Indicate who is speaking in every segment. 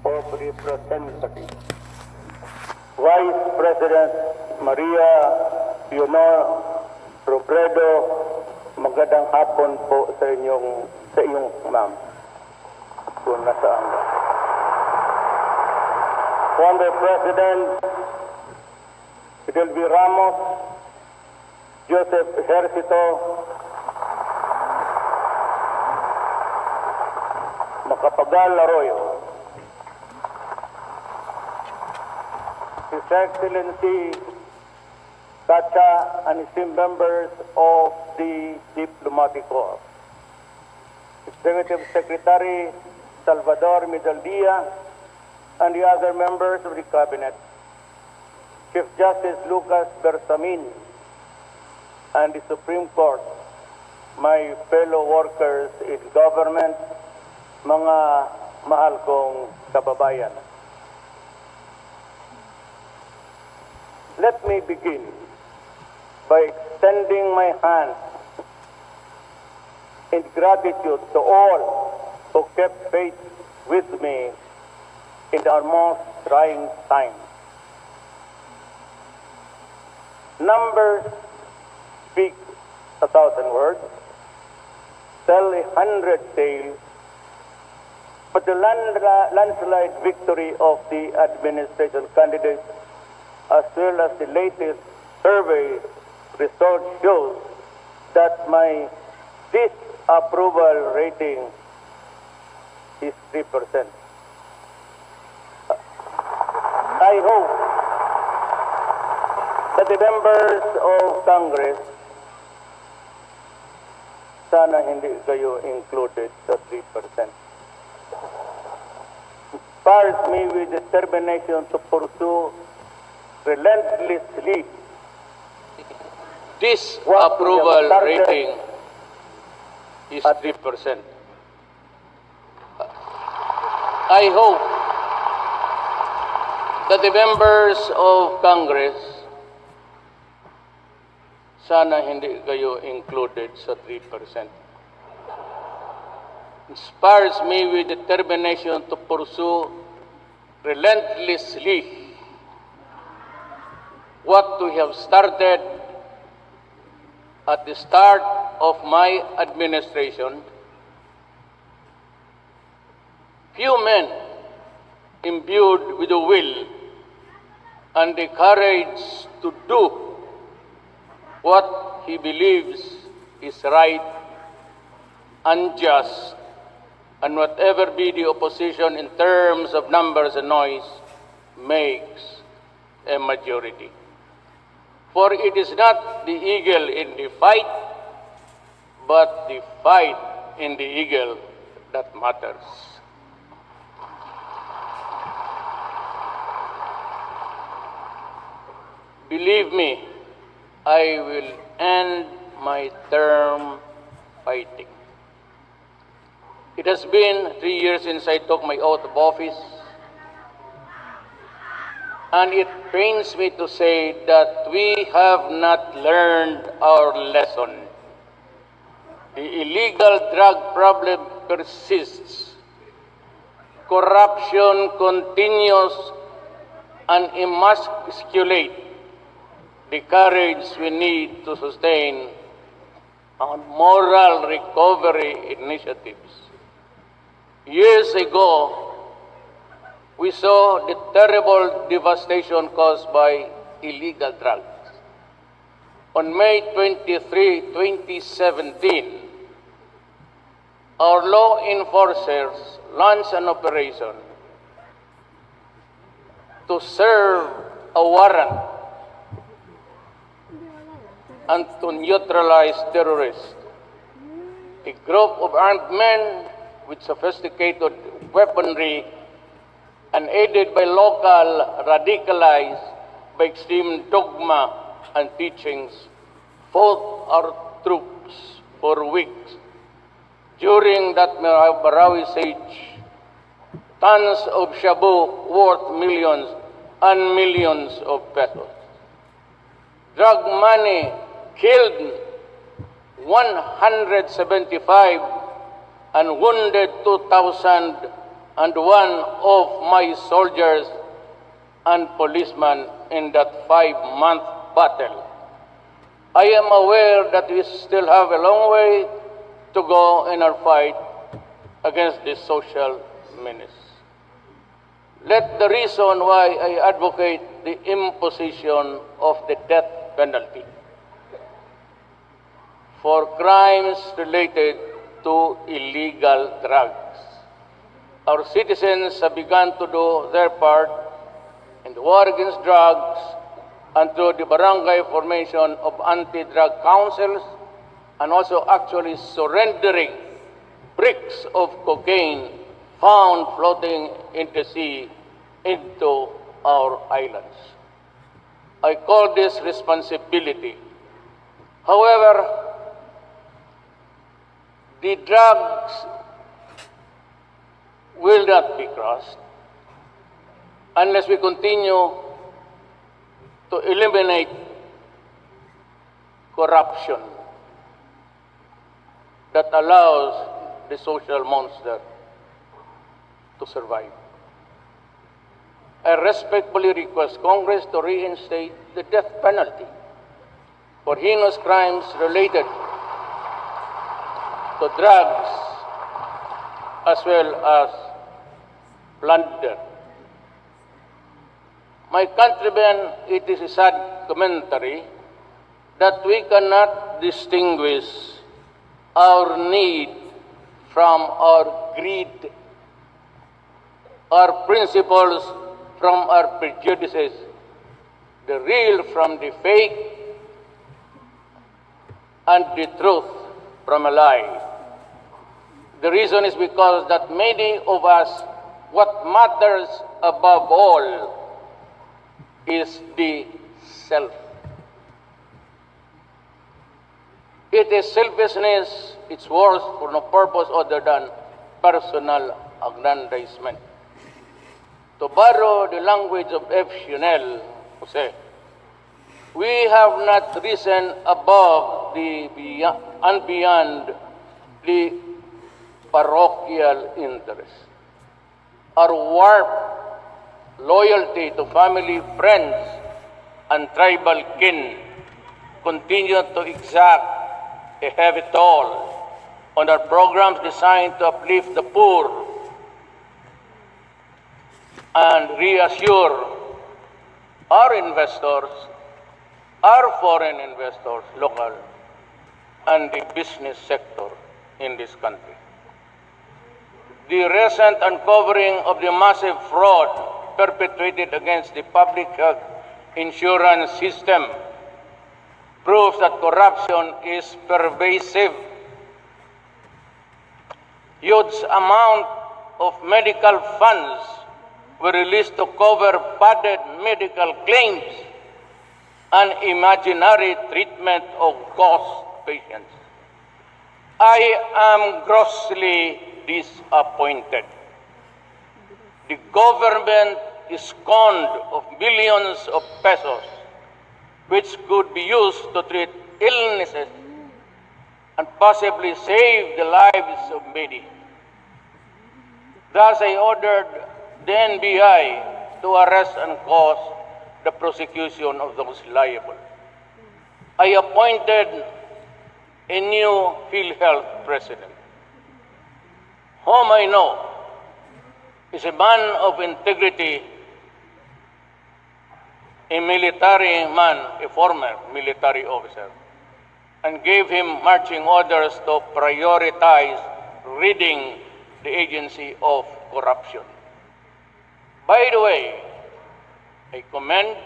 Speaker 1: of Representatives. Vice President Maria Leonor Robredo, magandang hapon po sa iyong ma'am. Kung nasaan ka. Former President Fidel V. Ramos, Joseph Ejercito, Macapagal Arroyo, His Excellency Kacha and esteemed members of the Diplomatic Corps, Executive Secretary Salvador Medaldia, and the other members of the Cabinet, Chief Justice Lucas Bersamin, and the Supreme Court, my fellow workers in government, mga mahal kong kababayan. Let me begin by extending my hand in gratitude to all who kept faith with me in our most trying times. Numbers speak 1,000 words, tell 100 tales, but the landslide victory of the administration candidates, as well as the latest survey result, shows that my disapproval rating is 3%. I hope that the members of Congress, sana hindi kayo included sa 3%, inspires me with determination to pursue relentlessly
Speaker 2: this approval rating is 3%. I hope that the members of Congress, sana hindi kayo included sa 3%, inspires me with determination to pursue relentlessly what we have started at the start of my administration. Few men imbued with the will and the courage to do what he believes is right and just, and whatever be the opposition in terms of numbers and noise, makes a majority. For it is not the eagle in the fight, but the fight in the eagle that matters. Believe me, I will end my term fighting. It has been 3 years since I took my oath of office, and it pains me to say that we have not learned our lesson. The illegal drug problem persists. Corruption continues and emasculate the courage we need to sustain our moral recovery initiatives. Years ago, we saw the terrible devastation caused by illegal drugs. On May 23, 2017, our law enforcers launched an operation to serve a warrant and to neutralize terrorists. A group of armed men with sophisticated weaponry and aided by local radicalized by extreme dogma and teachings, fought our troops for weeks. During that Marawi siege, tons of shabu worth millions and millions of pesos. Drug money killed 175 and wounded 2,000 and one of my soldiers and policemen in that 5-month battle. I am aware that we still have a long way to go in our fight against this social menace. Let the reason why I advocate the imposition of the death penalty for crimes related to illegal drugs. Our citizens have begun to do their part in the war against drugs and through the barangay formation of anti-drug councils, and also actually surrendering bricks of cocaine found floating in the sea into our islands. I call this responsibility. However, the drugs will not be crossed unless we continue to eliminate corruption that allows the social monster to survive. I respectfully request Congress to reinstate the death penalty for heinous crimes related to drugs as well as plunder. My countrymen, it is a sad commentary that we cannot distinguish our need from our greed, our principles from our prejudices, the real from the fake, and the truth from a lie. The reason is because that many of us, what matters above all is the self. It is selfishness, it's worse for no purpose other than personal aggrandizement. To borrow the language of F. Chanel, Jose, we have not risen above and beyond the parochial interest. Our warped loyalty to family, friends, and tribal kin continue to exact a heavy toll on our programs designed to uplift the poor and reassure our investors, our foreign investors, local, and the business sector in this country. The recent uncovering of the massive fraud perpetrated against the public health insurance system proves that corruption is pervasive. Huge amount of medical funds were released to cover padded medical claims and imaginary treatment of ghost patients. I am grossly disappointed. The government is conned of billions of pesos which could be used to treat illnesses and possibly save the lives of many. Thus, I ordered the NBI to arrest and cause the prosecution of those liable. I appointed a new PhilHealth president, whom I know is a man of integrity, a military man, a former military officer, and gave him marching orders to prioritize ridding the agency of corruption. By the way, I commend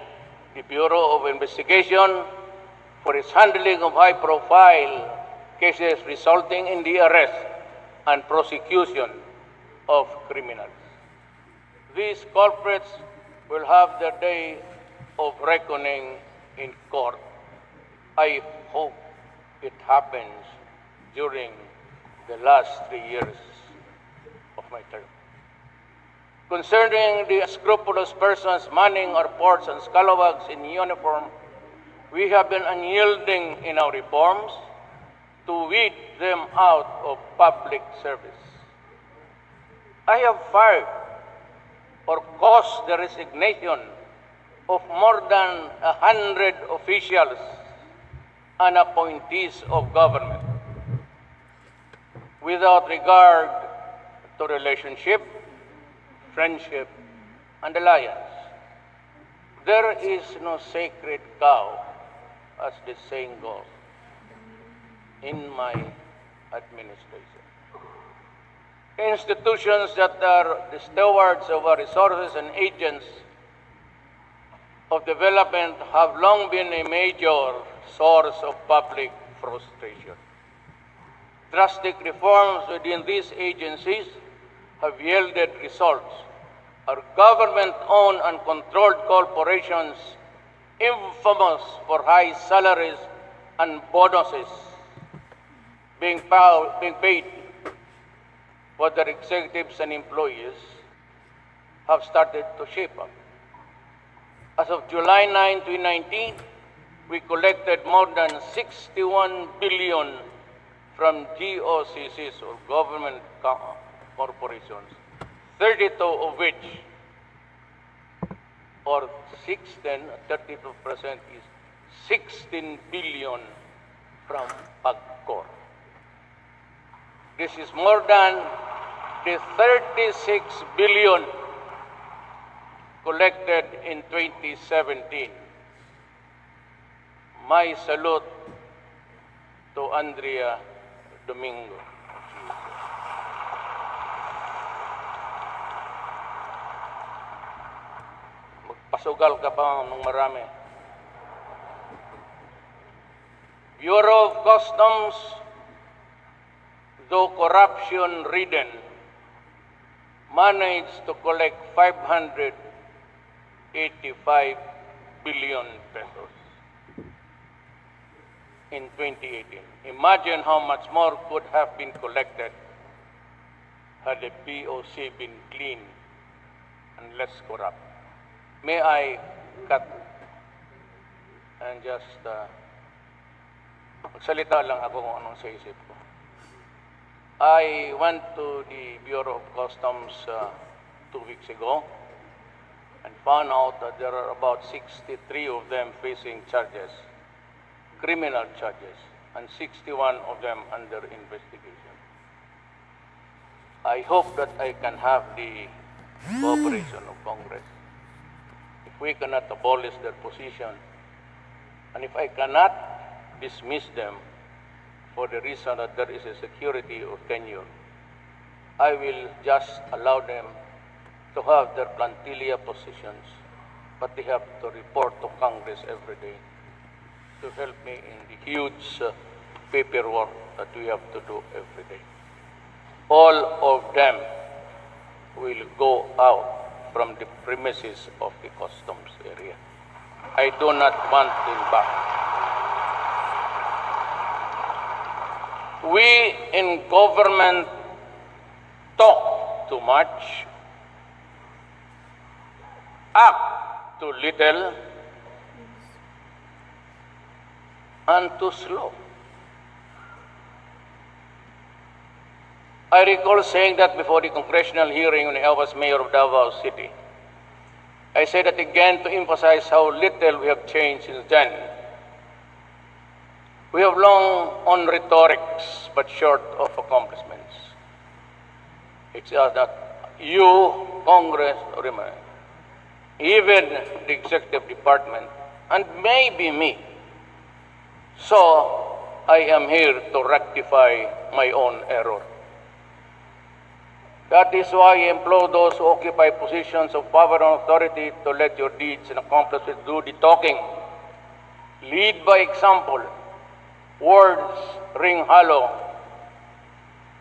Speaker 2: the Bureau of Investigation for its handling of high-profile cases resulting in the arrest and prosecution of criminals. These culprits will have their day of reckoning in court. I hope it happens during the last 3 years of my term. Concerning the unscrupulous persons manning our ports and scalawags in uniform, we have been unyielding in our reforms to weed them out of public service. I have fired or caused the resignation of more than 100 officials and appointees of government without regard to relationship, friendship, and alliance. There is no sacred cow, as the saying goes, in my administration. Institutions that are the stewards of our resources and agents of development have long been a major source of public frustration. Drastic reforms within these agencies have yielded results. Our government-owned and controlled corporations, infamous for high salaries and bonuses being paid for their executives and employees, have started to shape up. As of July 9, 2019, we collected more than 61 billion from GOCCs, or government corporations, 32 of which, or 32% is 16 billion from PAGCOR. This is more than the 36 billion collected in 2017. My salute to Andrea Domingo. Magpasugal ka pa ng marami. Bureau of Customs, though corruption-ridden, managed to collect 585 billion pesos in 2018. Imagine how much more could have been collected had the BOC been clean and less corrupt. May I cut and just magsalita lang ako kung anong sa isip ko. I went to the Bureau of Customs 2 weeks ago and found out that there are about 63 of them facing charges, criminal charges, and 61 of them under investigation. I hope that I can have the cooperation of Congress. If we cannot abolish their position, and if I cannot dismiss them for the reason that there is a security of tenure, I will just allow them to have their plantilla positions, but they have to report to Congress every day to help me in the huge paperwork that we have to do every day. All of them will go out from the premises of the customs area. I do not want them back. We in government talk too much, act too little, and too slow. I recall saying that before the congressional hearing when I was mayor of Davao City. I say that again to emphasize how little we have changed since then. We have long on rhetorics, but short of accomplishments. It's just that you, Congress, or even the executive department, and maybe me. So, I am here to rectify my own error. That is why I implore those who occupy positions of power and authority to let your deeds and accomplishments do the talking. Lead by example. Words ring hollow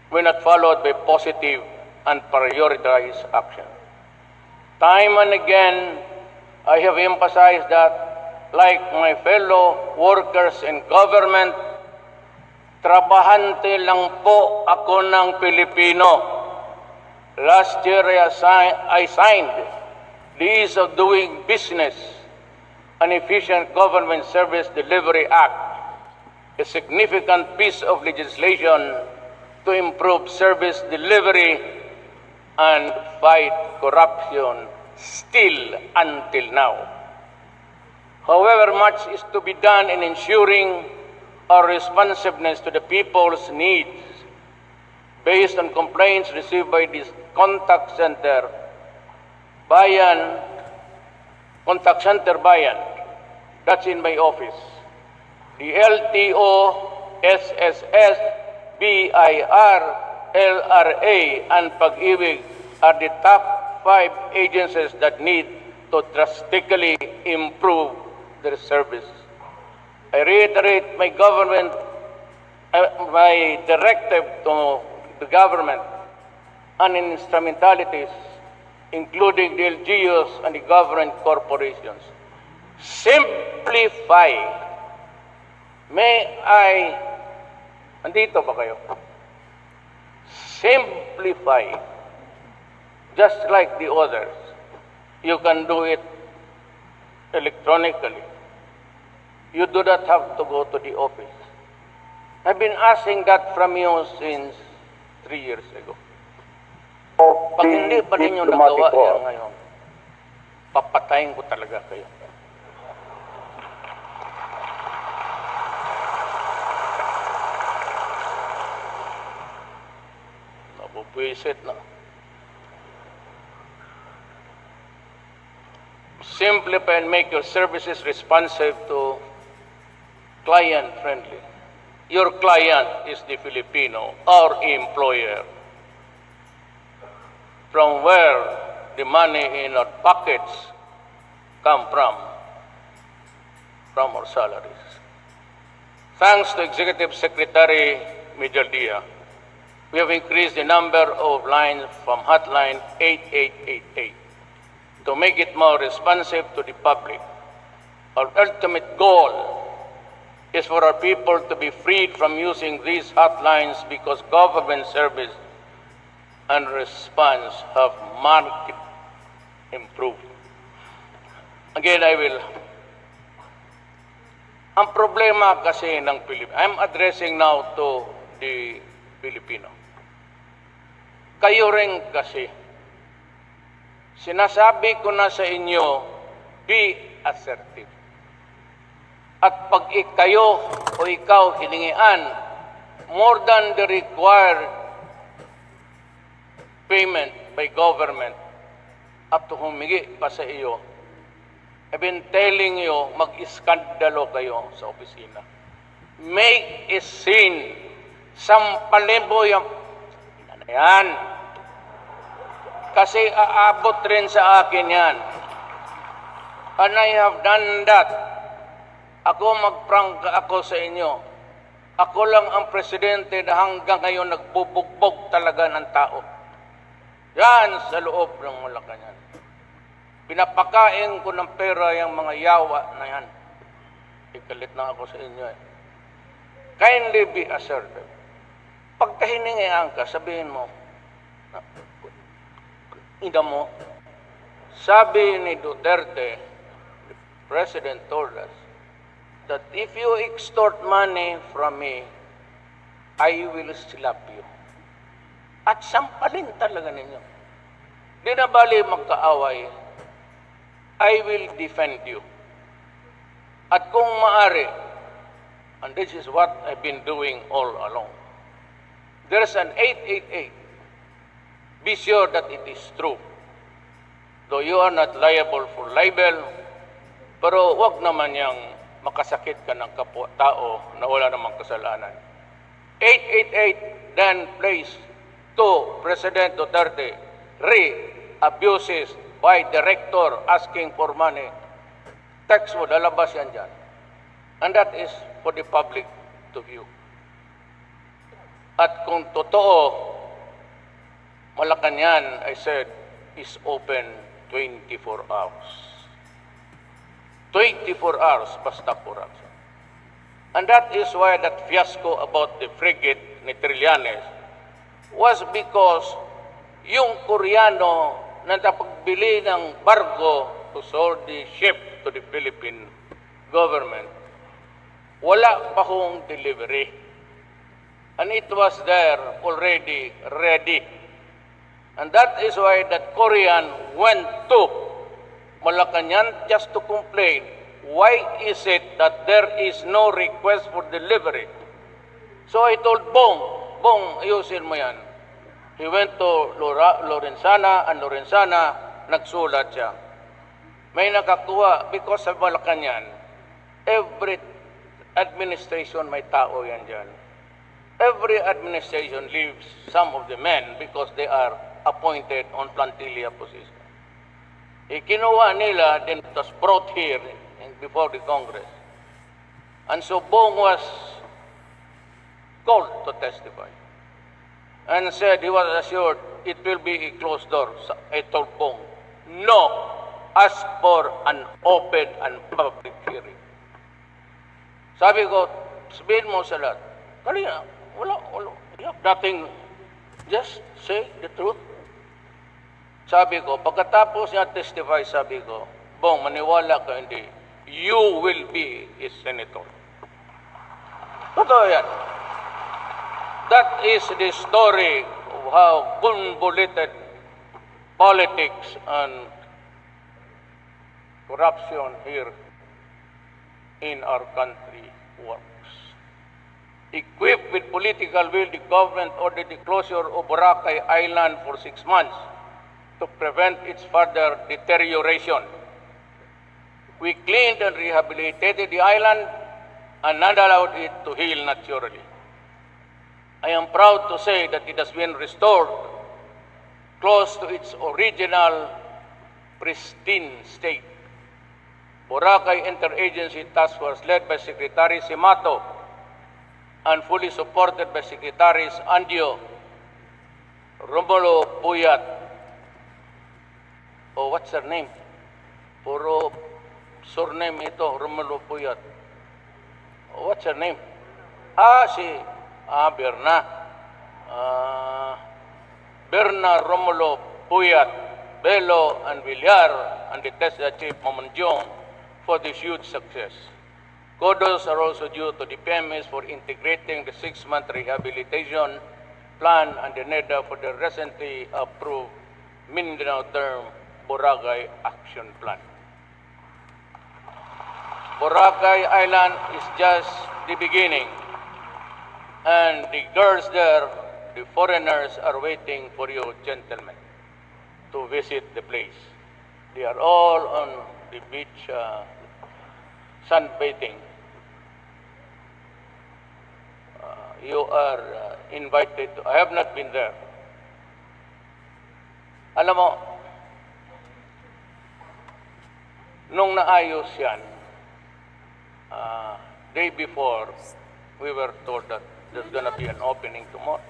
Speaker 2: when not followed by positive and prioritized action. Time and again, I have emphasized that, like my fellow workers in government, trabahante lang po ako ng Pilipino. Last year, I signed the Ease of Doing Business and Efficient Government Service Delivery Act, a significant piece of legislation to improve service delivery and fight corruption still until now. However, much is to be done in ensuring our responsiveness to the people's needs based on complaints received by this contact center Bayan, that's in my office. The LTO, SSS, BIR, LRA, and Pag-ibig are the top 5 agencies that need to drastically improve their service. I reiterate my directive to the government and instrumentalities, including the LGUs and the government corporations. Simplify. Andito ba kayo? Simplify. Just like the others. You can do it electronically. You do not have to go to the office. I've been asking that from you since 3 years ago. Pag hindi pa ninyo nagawa yan ngayon, papatayin ko talaga kayo. Napupwisit na. Simplify and make your services responsive to client-friendly. Your client is the Filipino, our employer. From where the money in our pockets come from our salaries. Thanks to Executive Secretary Major Dia, we have increased the number of lines from hotline 8888 to make it more responsive to the public. Our ultimate goal is for our people to be freed from using these hotlines because government service and response have markedly improved. Again, ang problema kasi ng Pilipino, I'm addressing now to the Filipino. Kayo rin kasi, sinasabi ko na sa inyo, be assertive. At pag kayo o ikaw hiningian more than the required payment by government at humingi pa sa iyo, I've been telling you, mag-iskandalo kayo sa opisina. Make a scene. Sampalin mo yung yan. Kasi aabot rin sa akin yan. And I have done that. Ako magprangka ako sa inyo. Ako lang ang presidente na hanggang ngayon nagbubugbog talaga ng tao. Yan sa loob ng Malacanang. Pinapakain ko ng pera yung mga yawa na yan. Ikalit na ako sa inyo eh. Kindly be assertive. Pag kahiningihan ka, sabihin mo, ina mo, sabi ni Duterte, the President told us, that if you extort money from me, I will slap you. At sampalin talaga ninyo. Di na bali magkaaway, I will defend you. At kung maari, and this is what I've been doing all along, there's an 888. Be sure that it is true. Though you are not liable for libel, pero wag naman yang makasakit ka ng kapwa-tao na wala namang kasalanan. 888 then placed to President Duterte, abuses by director asking for money. Text mo, lalabas yan dyan. And that is for the public to view. At kung totoo, Malacanang, I said, is open 24 hours. 24 hours, basta corruption. And that is why that fiasco about the frigate ni Trillanes was because yung Koreano na napagbili ng barko to sold the ship to the Philippine government, wala pa hong delivery. And it was there already ready. And that is why that Korean went to Malacanang just to complain. Why is it that there is no request for delivery? So I told Bong, ayusin mo yan. He went to Lorenzana, and Lorenzana, nagsulat siya. May nakakuha because sa Malacanang, every administration may tao yan dyan. Every administration leaves some of the men because they are appointed on plantilla position. Kinuha nila, then it was brought here before the Congress. And so Bong was called to testify and said he was assured it will be a closed door. I told Bong, no, ask for an open and public hearing. Sabi ko, sabihin mo sa lahat, kanina, wala, you have nothing, just say the truth. Sabi ko, pagkatapos niya testify, sabi ko, Bong, maniwala ka hindi, you will be a senator. Totoo yan. That is the story of how convoluted politics and corruption here in our country works. Equipped with political will, the government ordered the closure of Boracay Island for 6 months to prevent its further deterioration. We cleaned and rehabilitated the island and not allowed it to heal naturally. I am proud to say that it has been restored close to its original pristine state. Boracay Interagency Task Force led by Secretary Simato and fully supported by Secretaries Andio, Romulo Puyat, oh, what's her name? Puro surname ito, Romulo Puyat. Oh, what's her name? Berna Romulo Puyat, Belo and Villar, and the TESDA Chief Mamanjong for this huge success. Kudos are also due to the PMS for integrating the 6-month rehabilitation plan and the NEDA for the recently approved Mindanao Term Boracay Action Plan. Boracay Island is just the beginning, and the girls there, the foreigners, are waiting for you gentlemen to visit the place. They are all on the beach sunbathing. You are invited. I have not been there. Alam mo, nung naayos yan, day before, we were told that there's going to be an opening tomorrow.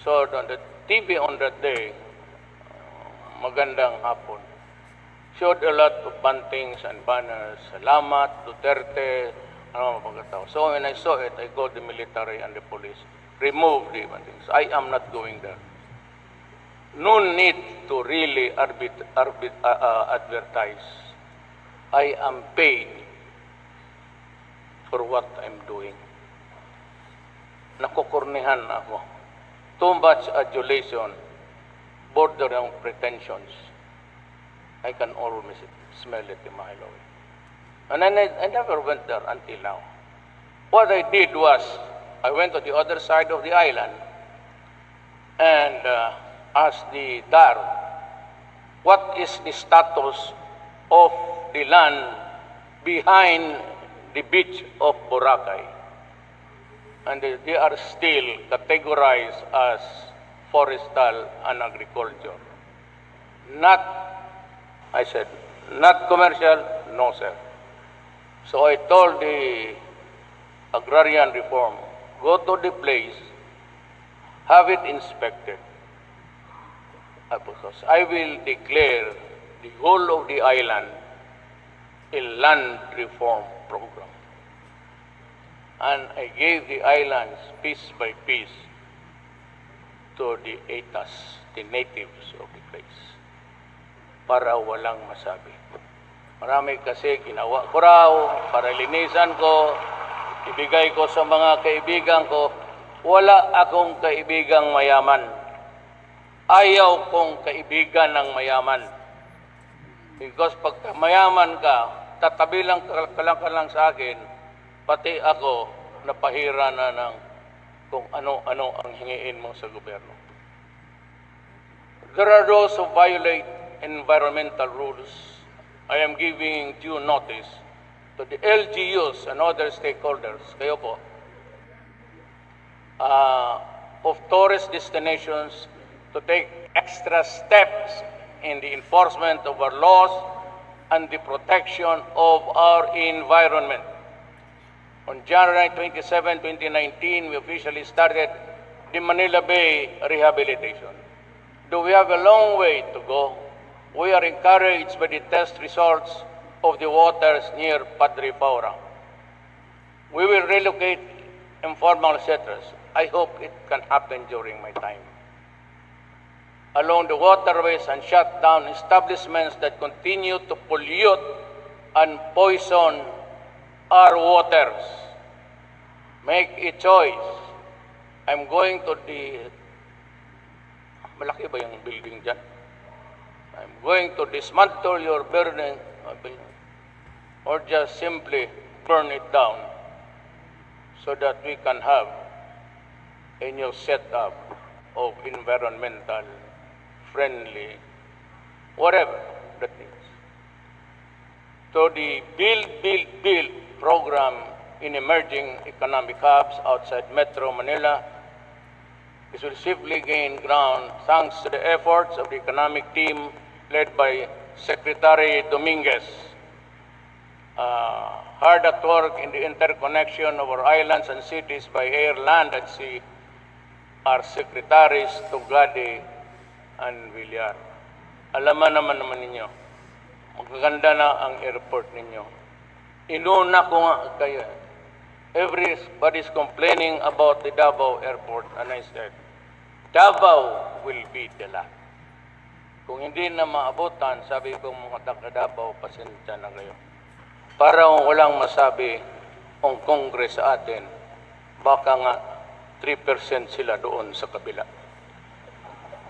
Speaker 2: So on the TV on that day, magandang hapon, showed a lot of bantings and banners. Salamat, Duterte, ano pagkatao. So when I saw it, I called the military and the police, remove the bantings. I am not going there. No need to really advertise. I am paid for what I'm doing. Nakukurnihan ako. Too much adulation, bordering pretensions. I can almost smell it a mile away. And I never went there until now. What I did was, I went to the other side of the island and asked the DAR, what is the status of the land behind the beach of Boracay? And they are still categorized as forestal and agriculture. Not, I said, not commercial, no sir. So I told the agrarian reform, go to the place, have it inspected. Because I will declare the whole of the island a land reform program. And I gave the islands piece by piece to the Etas, the natives of the place, para walang masabi. Marami kasi ginawa ko raw, para linisan ko, ibigay ko sa mga kaibigan ko. Wala akong kaibigang mayaman. Ayaw kong kaibigan ng mayaman. Because pagka mayaman ka, tatabi lang ka lang sa akin, pati ako napahira na ng kung ano-ano ang hingiin mo sa gobyerno. There are those who violate environmental rules. I am giving due notice to the LGUs and other stakeholders, kayo po, of tourist destinations to take extra steps in the enforcement of our laws and the protection of our environment. On January 27, 2019, we officially started the Manila Bay rehabilitation. Though we have a long way to go, we are encouraged by the test results of the waters near Padre Paura. We will relocate informal settlers. I hope it can happen during my time. Along the waterways and shut down establishments that continue to pollute and poison our waters. Make a choice. I'm going to the... Malaki ba yung building dyan? I'm going to dismantle your building or just simply burn it down so that we can have a new setup of environmental friendly, whatever that means. So the Build program in emerging economic hubs outside Metro Manila is will swiftly gain ground thanks to the efforts of the economic team led by Secretary Dominguez. Hard at work in the interconnection of our islands and cities by air, land, and sea are Secretaries Tugade and Villar. Alaman naman ninyo, magaganda na ang airport ninyo. Inuna ko nga kayo. Everybody's complaining about the Davao Airport, and I said, Davao will be the last. Kung hindi na maabutan, sabi ko mga taga-Davao, pasensya na kayo. Para walang masabi ang Congress sa atin, baka nga 3% sila doon sa kabila.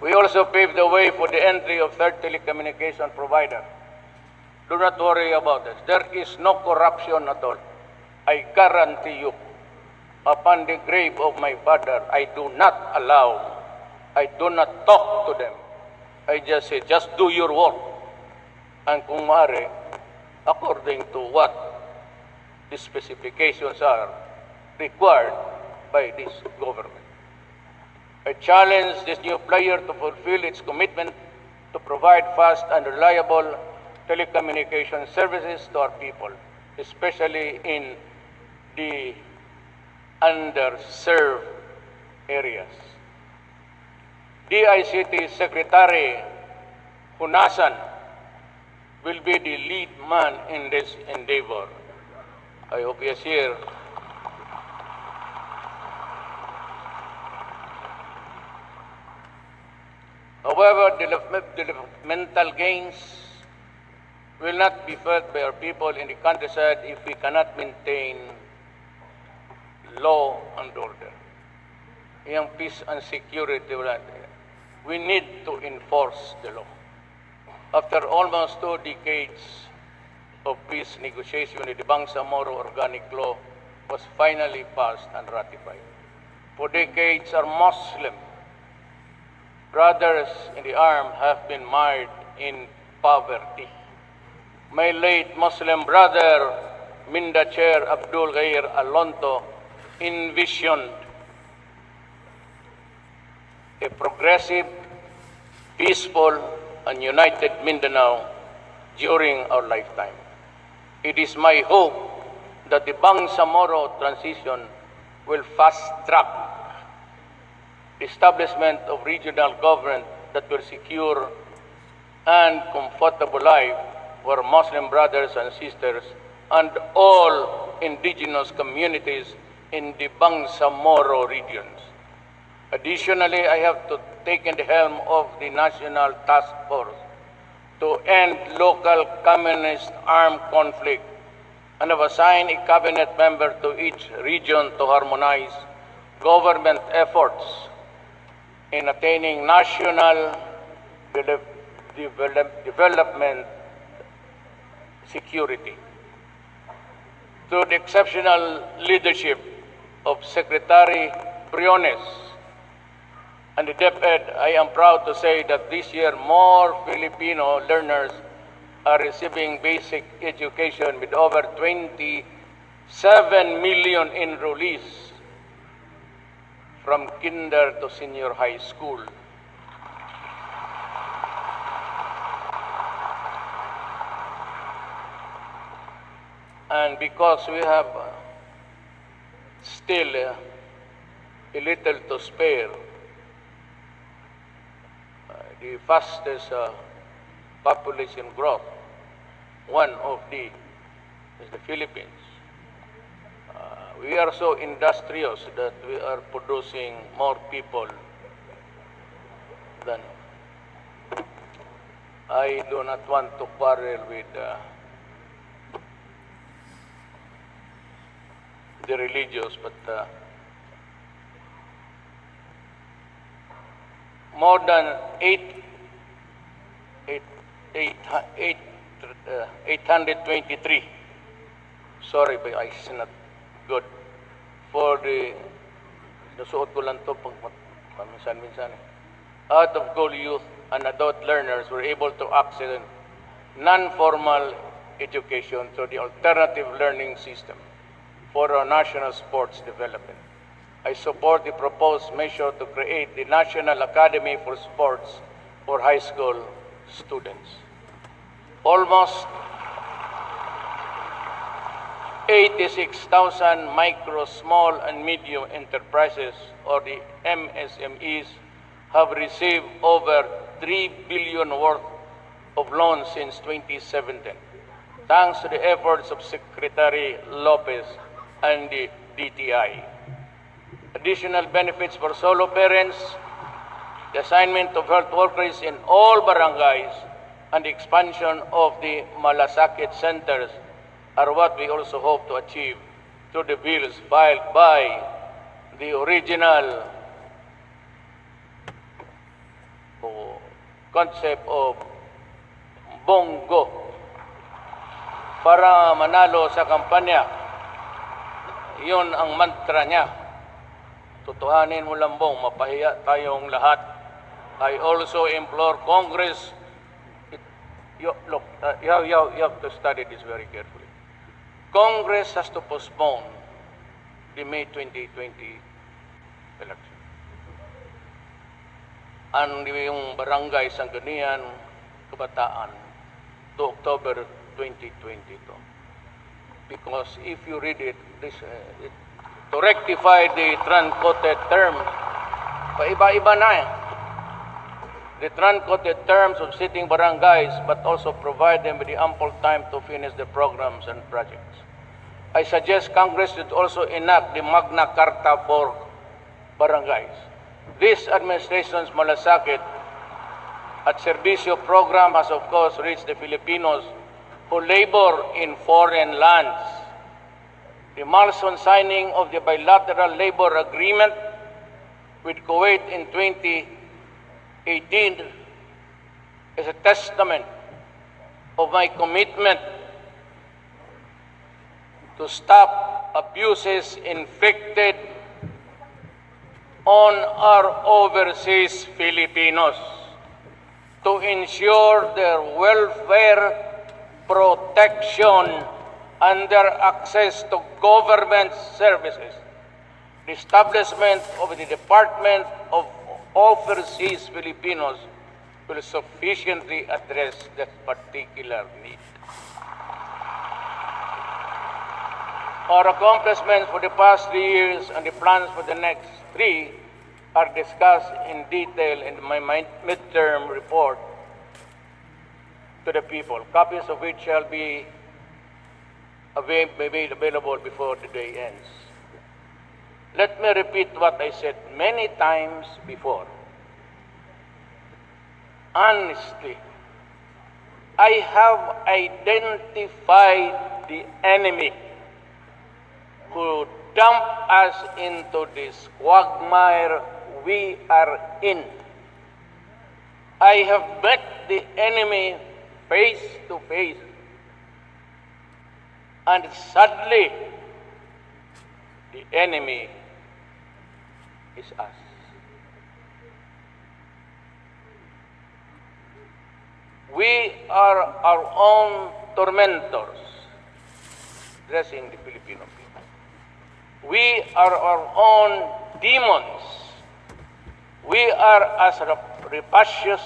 Speaker 2: We also paved the way for the entry of third telecommunication provider. Do not worry about this. There is no corruption at all. I guarantee you, upon the grave of my father, I do not talk to them. I just say, just do your work. And kung maaari, according to what the specifications are required by this government. I challenge this new player to fulfill its commitment to provide fast and reliable telecommunication services to our people, especially in the underserved areas. DICT Secretary Hunasan will be the lead man in this endeavor. I hope he is here. However, developmental gains will not be felt by our people in the countryside if we cannot maintain law and order. Yung peace and security, we need to enforce the law. After almost 2 decades of peace negotiation, the Bangsamoro Organic Law was finally passed and ratified. For decades, our Muslim brothers in the armed have been mired in poverty. My late Muslim brother, Minda Chair Abdul Ghair Alonto, envisioned a progressive, peaceful, and united Mindanao during our lifetime. It is my hope that the Bangsamoro transition will fast-track the establishment of regional government that will secure and comfortable life for Muslim brothers and sisters and all indigenous communities in the Bangsamoro regions. Additionally, I have taken the helm of the National Task Force to end local communist armed conflict and have assigned a cabinet member to each region to harmonize government efforts in attaining national development security. Through the exceptional leadership of Secretary Briones and the DepEd, I am proud to say that this year more Filipino learners are receiving basic education with over 27 million enrollees from kinder to senior high school. And because we have still a little to spare, the fastest population growth, one of the is the Philippines. We are so industrious that we are producing more people than. I do not want to quarrel with the religious, but more than 823. Sorry, but it's not good. For the suot ko lang to pag minsan-minsan. Out of school youth and adult learners were able to access non-formal education through the alternative learning system for our national sports development. I support the proposed measure to create the National Academy for Sports for high school students. Almost 86,000 micro, small, and medium enterprises, or the MSMEs, have received over 3 billion worth of loans since 2017, thanks to the efforts of Secretary Lopez and the DTI. Additional benefits for solo parents, the assignment of health workers in all barangays, and the expansion of the malasakit centers are what we also hope to achieve through the bills filed by the original concept of bongo para manalo sa kampanya. Yun ang mantra niya. Tutuhanin mo lambong, mapahiya tayong lahat. I also implore Congress, you have to study this very carefully. Congress has to postpone the May 2020 election. And yung barangay Sangguniang Kabataan to October 2022. Because if you read it, to rectify the truncated terms, paiba-iba na eh. The truncated terms of sitting barangays, but also provide them with the ample time to finish the programs and projects. I suggest Congress should also enact the Magna Carta for barangays. This administration's malasakit at Servicio program has of course reached the Filipinos who labor in foreign lands. The milestone signing of the bilateral labor agreement with Kuwait in 2018 is a testament of my commitment to stop abuses inflicted on our overseas Filipinos, to ensure their welfare, protection, and their access to government services. The establishment of the Department of Overseas Filipinos will sufficiently address that particular need. Our accomplishments for the past 3 years and the plans for the next 3 are discussed in detail in my midterm report to the people, copies of which shall be made available before the day ends. Let me repeat what I said many times before. Honestly, I have identified the enemy who dumped us into this quagmire we are in. I have met the enemy face to face, and sadly, the enemy is us. We are our own tormentors, addressing the Filipino people. We are our own demons. We are as rapacious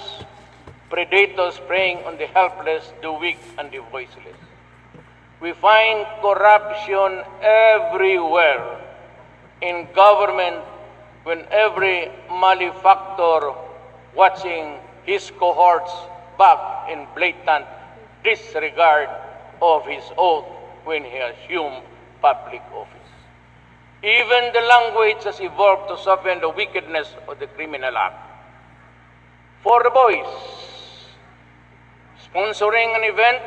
Speaker 2: predators preying on the helpless, the weak, and the voiceless. We find corruption everywhere in government when every malefactor watching his cohorts back in blatant disregard of his oath when he assumed public office. Even the language has evolved to soften the wickedness of the criminal act. For the boys, sponsoring an event,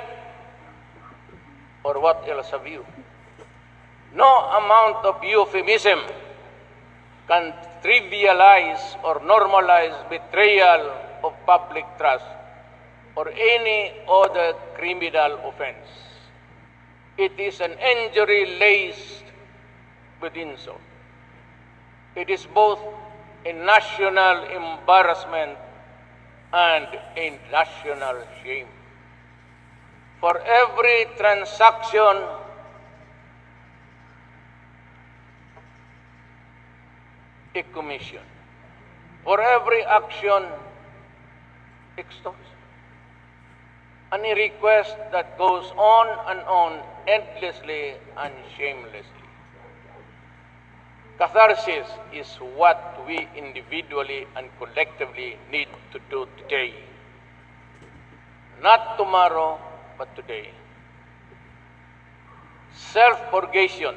Speaker 2: or what else have you? No amount of euphemism can trivialize or normalize betrayal of public trust or any other criminal offense. It is an injury laced with insult. It is both a national embarrassment and a national shame. For every transaction, a commission. For every action, extortion. And a request that goes on endlessly and shamelessly. Catharsis is what we individually and collectively need to do today. Not tomorrow, but today. Self-purgation,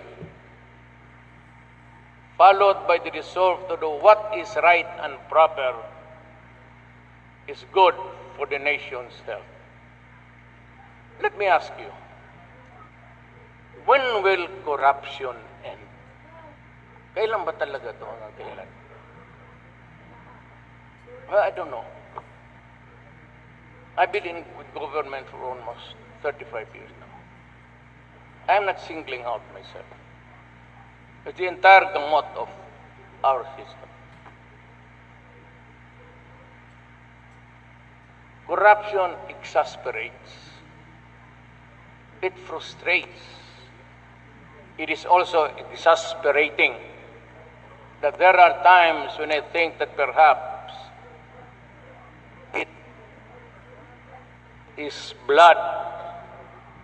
Speaker 2: followed by the resolve to do what is right and proper, is good for the nation's health. Let me ask you, when will corruption end? Kailan ba talaga ito ang kailan? Well, I don't know. I've been in with government for almost 35 years now. I'm not singling out myself. It's the entire gamut of our system. Corruption exasperates. It frustrates. It is also exasperating that there are times when I think that perhaps it is blood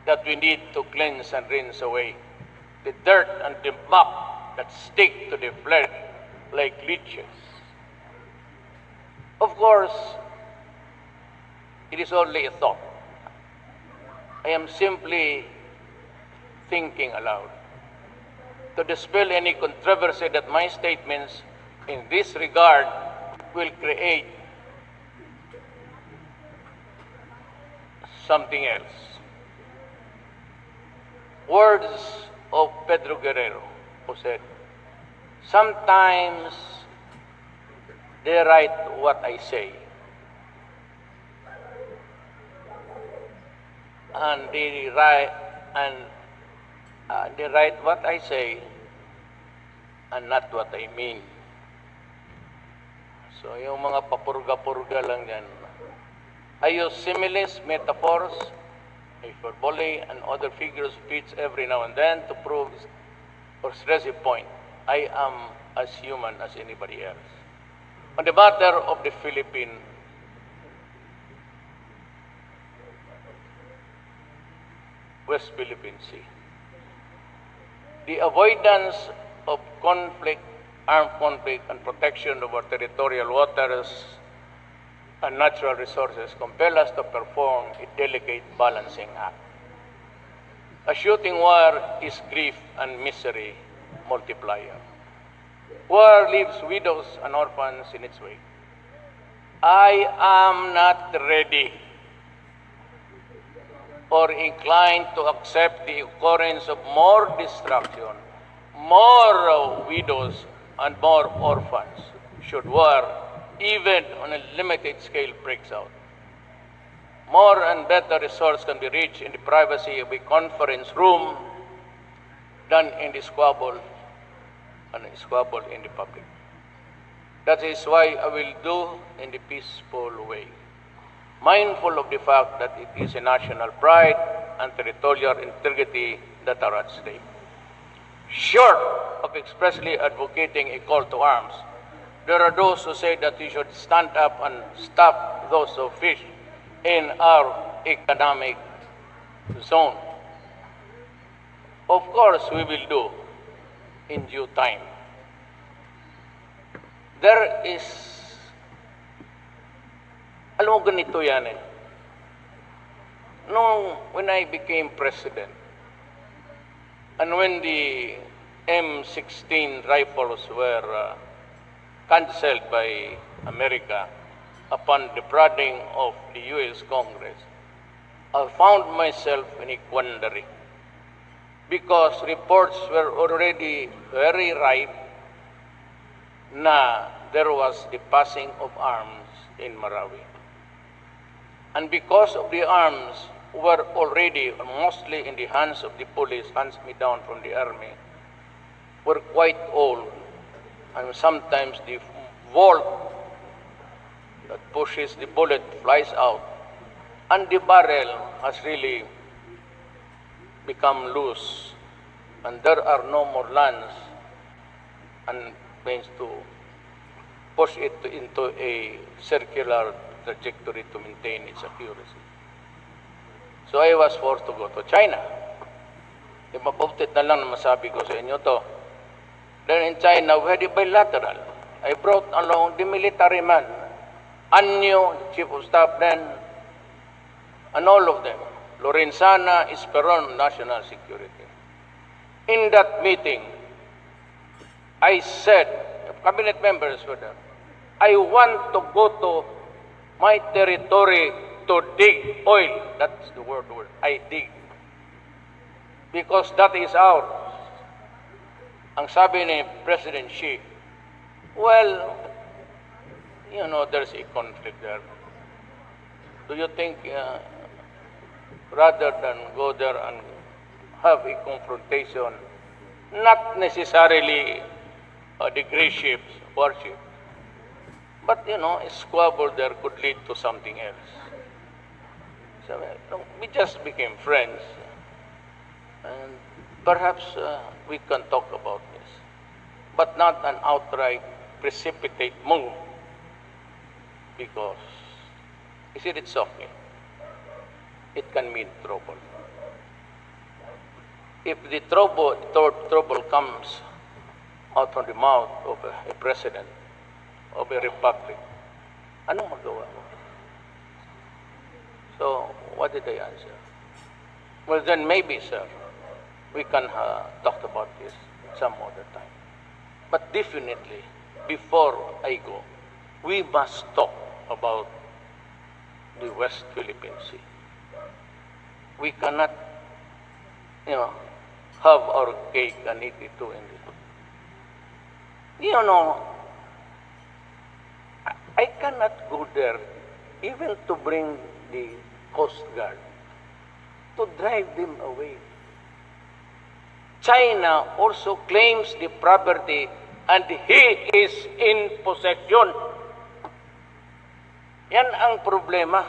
Speaker 2: that we need to cleanse and rinse away. The dirt and the muck that stick to the flesh like leeches. Of course, it is only a thought. I am simply thinking aloud to dispel any controversy that my statements in this regard will create something else. Words of Pedro Guerrero, who said, "Sometimes they write what I say, and they write what I say and not what I mean." So yung mga papurga-purga lang yan. I use similes, metaphors, hyperbole, and other figures of speech every now and then to prove or stress a point. I am as human as anybody else. On the matter of the Philippine West Philippine Sea, the avoidance of conflict, armed conflict, and protection of our territorial waters and natural resources compel us to perform a delicate balancing act. A shooting war is grief and misery multiplier. War leaves widows and orphans in its wake. I am not ready or inclined to accept the occurrence of more destruction, more widows, and more orphans should war, even on a limited scale, breaks out. More and better results can be reached in the privacy of a conference room than in the squabble in the public. That is why I will do in the peaceful way, mindful of the fact that it is a national pride and territorial integrity that are at stake. Short of expressly advocating a call to arms, there are those who say that we should stand up and stop those who fish in our economic zone. Of course, we will do in due time. There is, alam mo ganito yan eh. When I became president, and when the M16 rifles were canceled by America upon the prodding of the U.S. Congress, I found myself in a quandary because reports were already very ripe na there was the passing of arms in Marawi. And because of the arms were already mostly in the hands of the police, hands me down from the army, were quite old. And sometimes the bolt that pushes the bullet flies out, and the barrel has really become loose, and there are no more lands and means to push it into a circular trajectory to maintain its accuracy. So I was forced to go to China. Di mabutit na lang na masabi ko sa inyo to. Then in China, we had a bilateral. I brought along the military man, Anyo, the chief of staff then, and all of them. Lorenzana, Esperon, National Security. In that meeting, I said, the cabinet members were there, I want to go to my territory to dig oil. That's the word. I dig. Because that is ours. Ang sabi ni President Xi, well, you know, there's a conflict there. Do you think rather than go there and have a confrontation, not necessarily degree ships, warships, but you know, a squabble there could lead to something else. So we just became friends, and perhaps we can talk about this, but not an outright precipitate move, because, you see it softly, it can mean trouble. If the trouble comes out from the mouth of a president of a republic, anong magawa mo? So, what did I answer? Well, then maybe, sir, we can talk about this some other time. But definitely, before I go, we must talk about the West Philippine Sea. We cannot, you know, have our cake and eat it too in this. You know, I cannot go there even to bring the Coast Guard to drive them away. China also claims the property and he is in possession. Yan ang problema.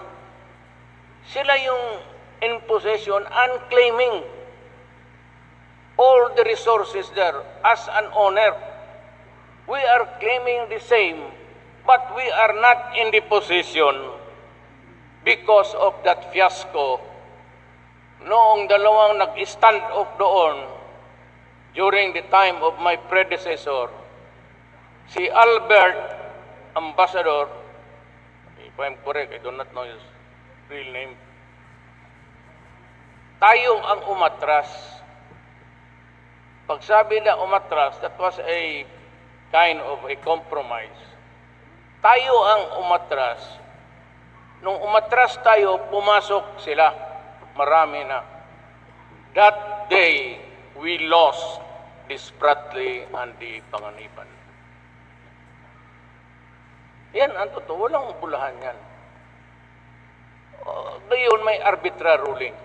Speaker 2: Sila yung in possession and claiming all the resources there as an owner. We are claiming the same, but we are not in the position because of that fiasco. Noong dalawang nag-stand off doon during the time of my predecessor, si Albert, ambassador, if I'm correct, I do not know his real name, tayo ang umatras. Pagsabi na umatras, that was a kind of a compromise. Tayo ang umatras. Nung umatras tayo, pumasok sila. Marami na. That day, we lost the Spratly and the Panganiban. Yan ang totoo. Walang bulahan yan. Ngayon may arbitrary ruling.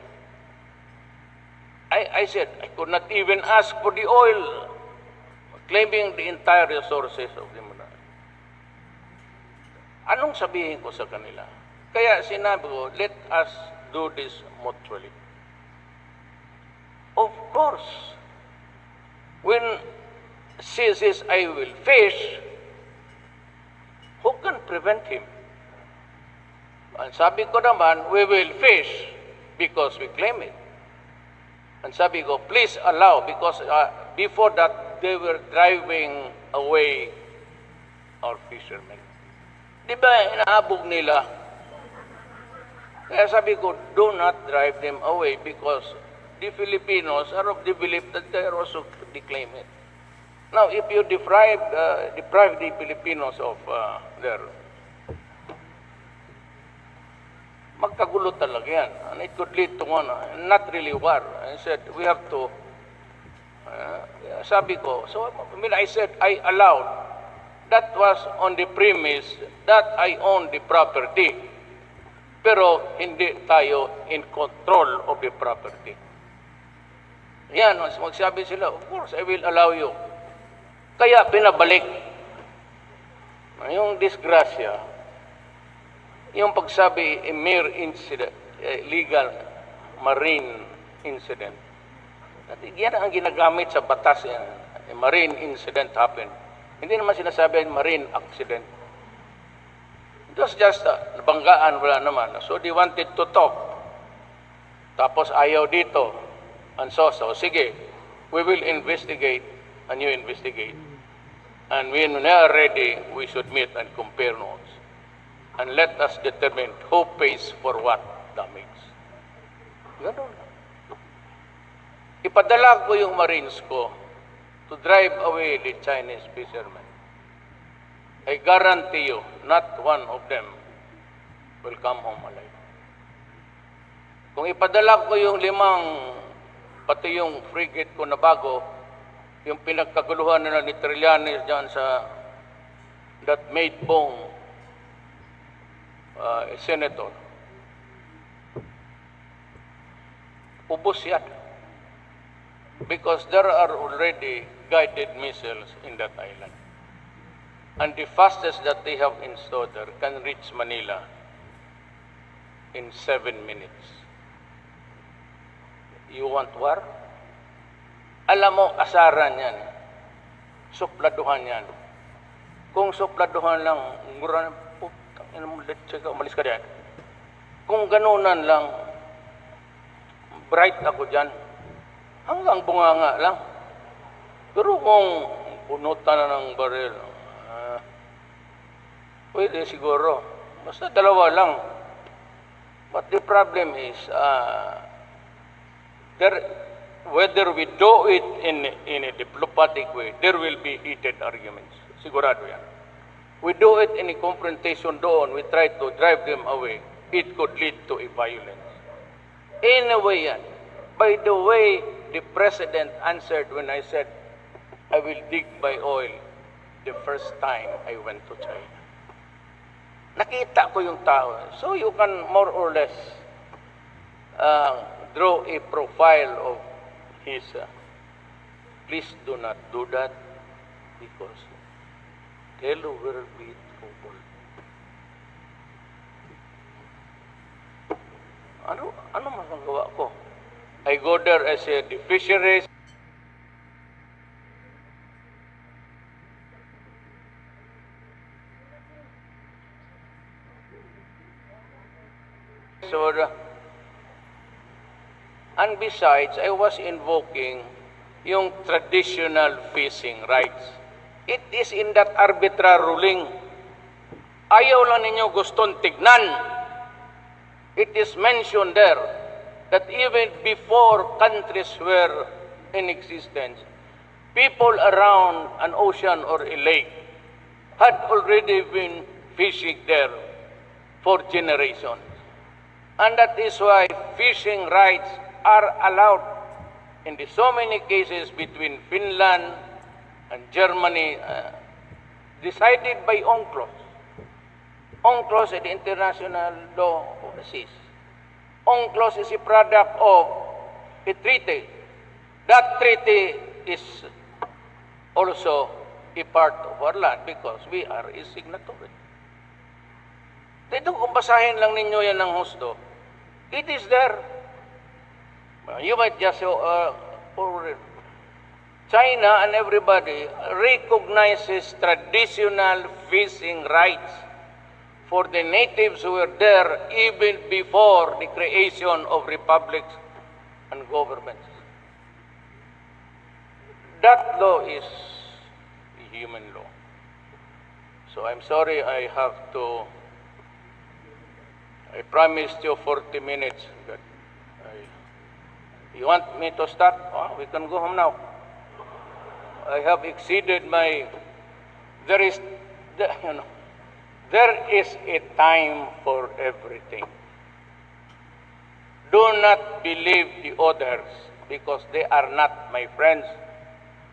Speaker 2: I said, I could not even ask for the oil, claiming the entire resources of the monarch. Anong sabihin ko sa kanila? Kaya sinabi ko, let us do this mutually. Of course, when she says, I will fish, who can prevent him? Ang sabi ko naman, we will fish because we claim it. And sabi ko, please allow, because before that, they were driving away our fishermen. Di ba, inaabog nila? Kaya sabi ko, do not drive them away because the Filipinos are of the belief that they are also declaim it. Now, if you deprive the Filipinos of their magkagulo talaga yan. And it could lead to not really war. I said, we have to, sabi ko, so I said, I allowed. That was on the premise that I own the property. Pero hindi tayo in control of the property. Yan, magsabi sila, of course, I will allow you. Kaya pinabalik. Yung disgrasya, yung pagsabi, a mere incident, legal marine incident. Yan ang ginagamit sa batas yan. A marine incident happened. Hindi naman sinasabi marine accident. It was just nabanggaan, wala naman. So they wanted to talk. Tapos ayaw dito. And so, sige, we will investigate and you investigate. And when we are ready, we should meet and compare notes. And let us determine who pays for what damage. Ganun lang. Ipadala ko yung Marines ko to drive away the Chinese fishermen. I guarantee you, not one of them will come home alive. Kung ipadala ko yung pati yung frigate ko na bago, yung pinagkaguluhan nila ni Trillanes dyan sa that made Bong senator, ubos yan. Because there are already guided missiles in that island. And the fastest that they have installed there can reach Manila in 7 minutes. You want war? Alam mo, asaran yan. Supladuhan yan. Kung supladuhan lang, umalis ka diyan. Kung ganunan lang, bright ako dyan. Hanggang bunganga lang. Pero kung punutan na ng baril, pwede siguro. Basta dalawa lang. But the problem is, whether we do it in a diplomatic way, there will be heated arguments. Sigurado yan. We do it in a confrontation doon, we try to drive them away, it could lead to a violence. Anyway yan. By the way, the President answered when I said, I will dig by oil the first time I went to China. Nakita ko yung tao. So you can more or less draw a profile of his. Please do not do that because there will be trouble. Ano magagawa ko? I go there as the fisheries. So, and besides, I was invoking yung traditional fishing rights. It is in that arbitrary ruling. Ayaw lang ninyo gustong tignan. It is mentioned there that even before countries were in existence, people around an ocean or a lake had already been fishing there for generations. And that is why fishing rights are allowed in so many cases between Finland and Germany, decided by UNCLOS. UNCLOS is the international law of the seas. UNCLOS is a product of a treaty. That treaty is also a part of our land because we are a signatory. Dito kung basahin lang ninyo yan ng husto, it is there. You might just say, China and everybody recognizes traditional fishing rights for the natives who were there even before the creation of republics and governments. That law is a human law. So I'm sorry I promised you 40 minutes. But you want me to start? Oh, we can go home now. I have exceeded my, there is a time for everything. Do not believe the others because they are not my friends.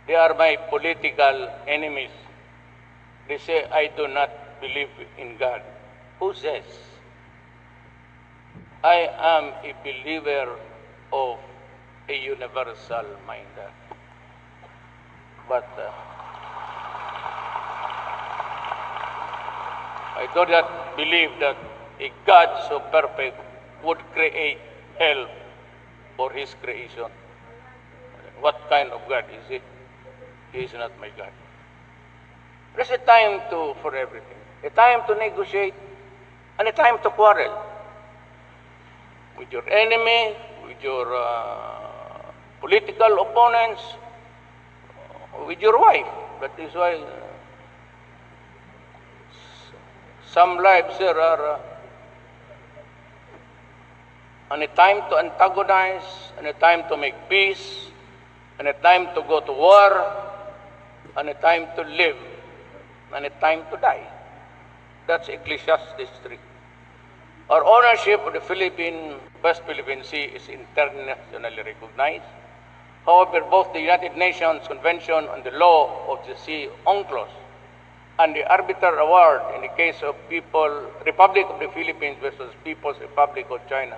Speaker 2: They are my political enemies. They say, I do not believe in God. Who says? I am a believer of a universal mind. But I do not believe that a God so perfect would create hell for his creation. What kind of God is he? He is not my God. There's a time for everything. A time to negotiate and a time to quarrel. With your enemy, with your political opponents, with your wife. That is why some lives here are and a time to antagonize, and a time to make peace, and a time to go to war, and a time to live, and a time to die. That's Ecclesiastes 3. Our ownership of the West Philippine Sea is internationally recognized. However, both the United Nations Convention on the Law of the Sea, UNCLOS, and the Arbiter Award in the case of Republic of the Philippines versus People's Republic of China,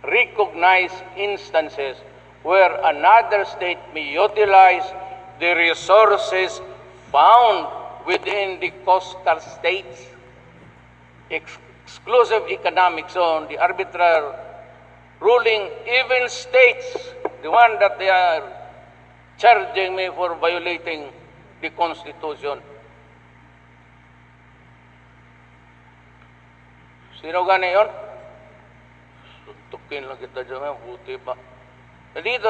Speaker 2: recognize instances where another state may utilize the resources found within the coastal states. Exclusive economic zone, the arbitral ruling, even states, the one that they are charging me for violating the Constitution. Sino gani yun? Suntukin lang kita dyan, buti pa. Dito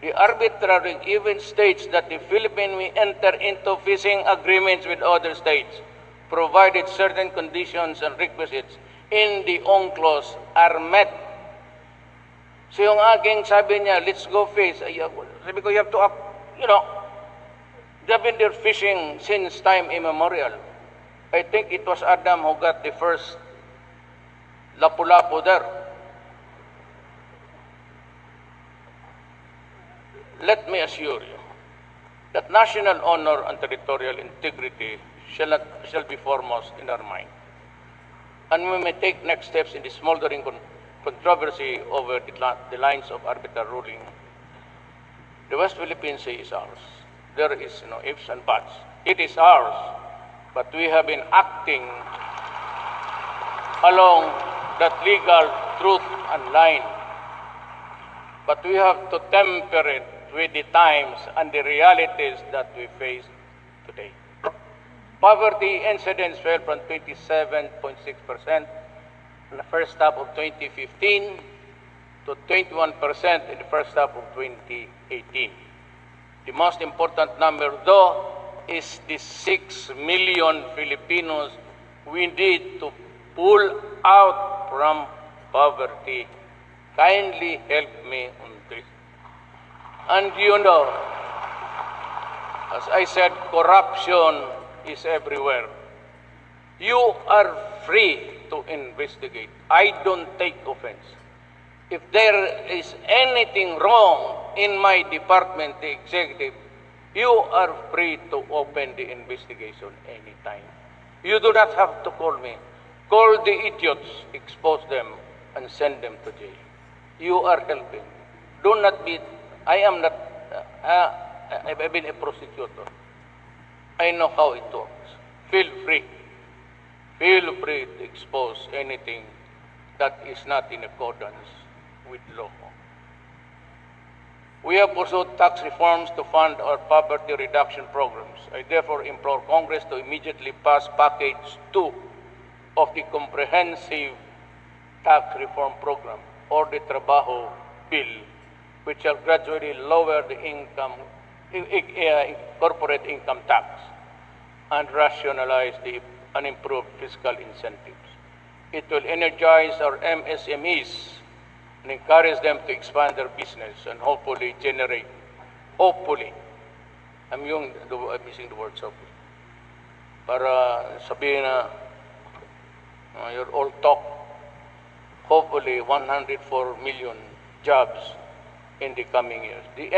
Speaker 2: the arbitrary even states that the Philippines may enter into fishing agreements with other states, provided certain conditions and requisites in the UNCLOS are met. So yung aking sabi niya, let's go fish. Sabi ko, you have to they've been there fishing since time immemorial. I think it was Adam who got the first lapu-lapu there. Let me assure you that national honor and territorial integrity shall be foremost in our mind. And we may take next steps in the smoldering controversy over the lines of arbitral ruling. The West Philippine Sea is ours. There is no ifs and buts. It is ours, but we have been acting along that legal truth and line. But we have to temper it with the times and the realities that we face today. Poverty incidence fell from 27.6% in the first half of 2015 to 21% in the first half of 2018. The most important number, though, is the 6 million Filipinos we need to pull out from poverty. Kindly help me on this. And you know, as I said, corruption is everywhere. You are free to investigate. I don't take offense. If there is anything wrong in my department, the executive, you are free to open the investigation anytime. You do not have to call me. Call the idiots, expose them, and send them to jail. You are helping. Do not be, I am not, I've been a prosecutor. I know how it works. Feel free. Feel free to expose anything that is not in accordance with law. We have pursued tax reforms to fund our poverty reduction programs. I therefore implore Congress to immediately pass Package 2 of the Comprehensive Tax Reform Program, or the Trabajo Bill, which shall gradually lower the corporate income tax and rationalize the unimproved fiscal incentives. It will energize our MSMEs and encourage them to expand their business and hopefully generate, I'm missing the word hopefully, para sabihin na you're all talk, hopefully 104 million jobs in the coming years. The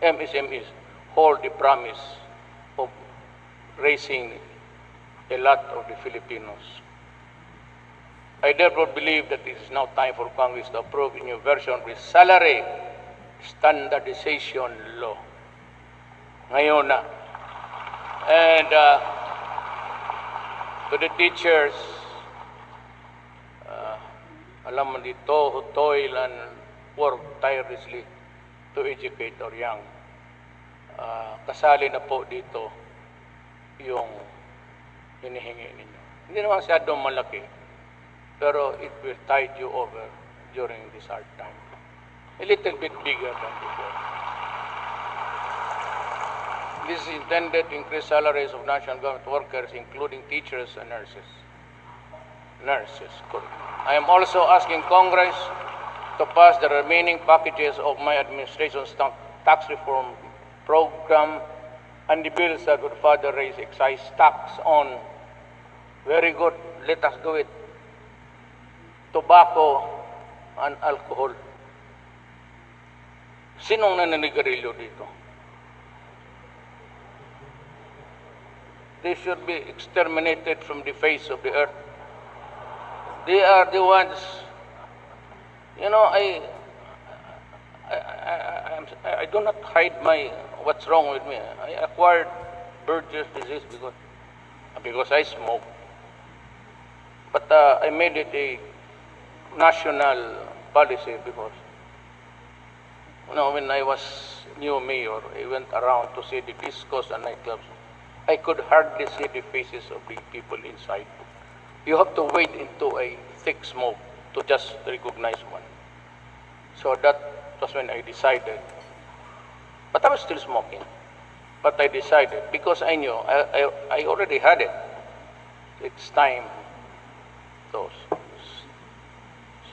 Speaker 2: MSMEs hold the promise of raising a lot of the Filipinos. I therefore believe that it is now time for Congress to approve a new version of the salary standardization law. Ngayon na. And to the teachers, alam mo dito, who toil and work tirelessly to educate our young. Kasali na po dito yung hinihingi ninyo. Hindi naman masyadong malaki, pero it will tide you over during this hard time. A little bit bigger than before. This is intended to increase salaries of national government workers, including teachers and nurses. I am also asking Congress to pass the remaining packages of my administration's tax reform program and the bills that would further raise excise tax on, very good, let us do it, tobacco and alcohol. Sinong naninigarilyo dito? They should be exterminated from the face of the earth. They are the ones, you know, I do not hide what's wrong with me. I acquired Burgess disease because I smoke. But I made it a national policy because, you know, when I was new mayor, I went around to see the discos and nightclubs. I could hardly see the faces of the people inside. You have to wade into a thick smoke to just recognize one. So that was when I decided. But I was still smoking. But I decided, because I knew, I already had it. It's time.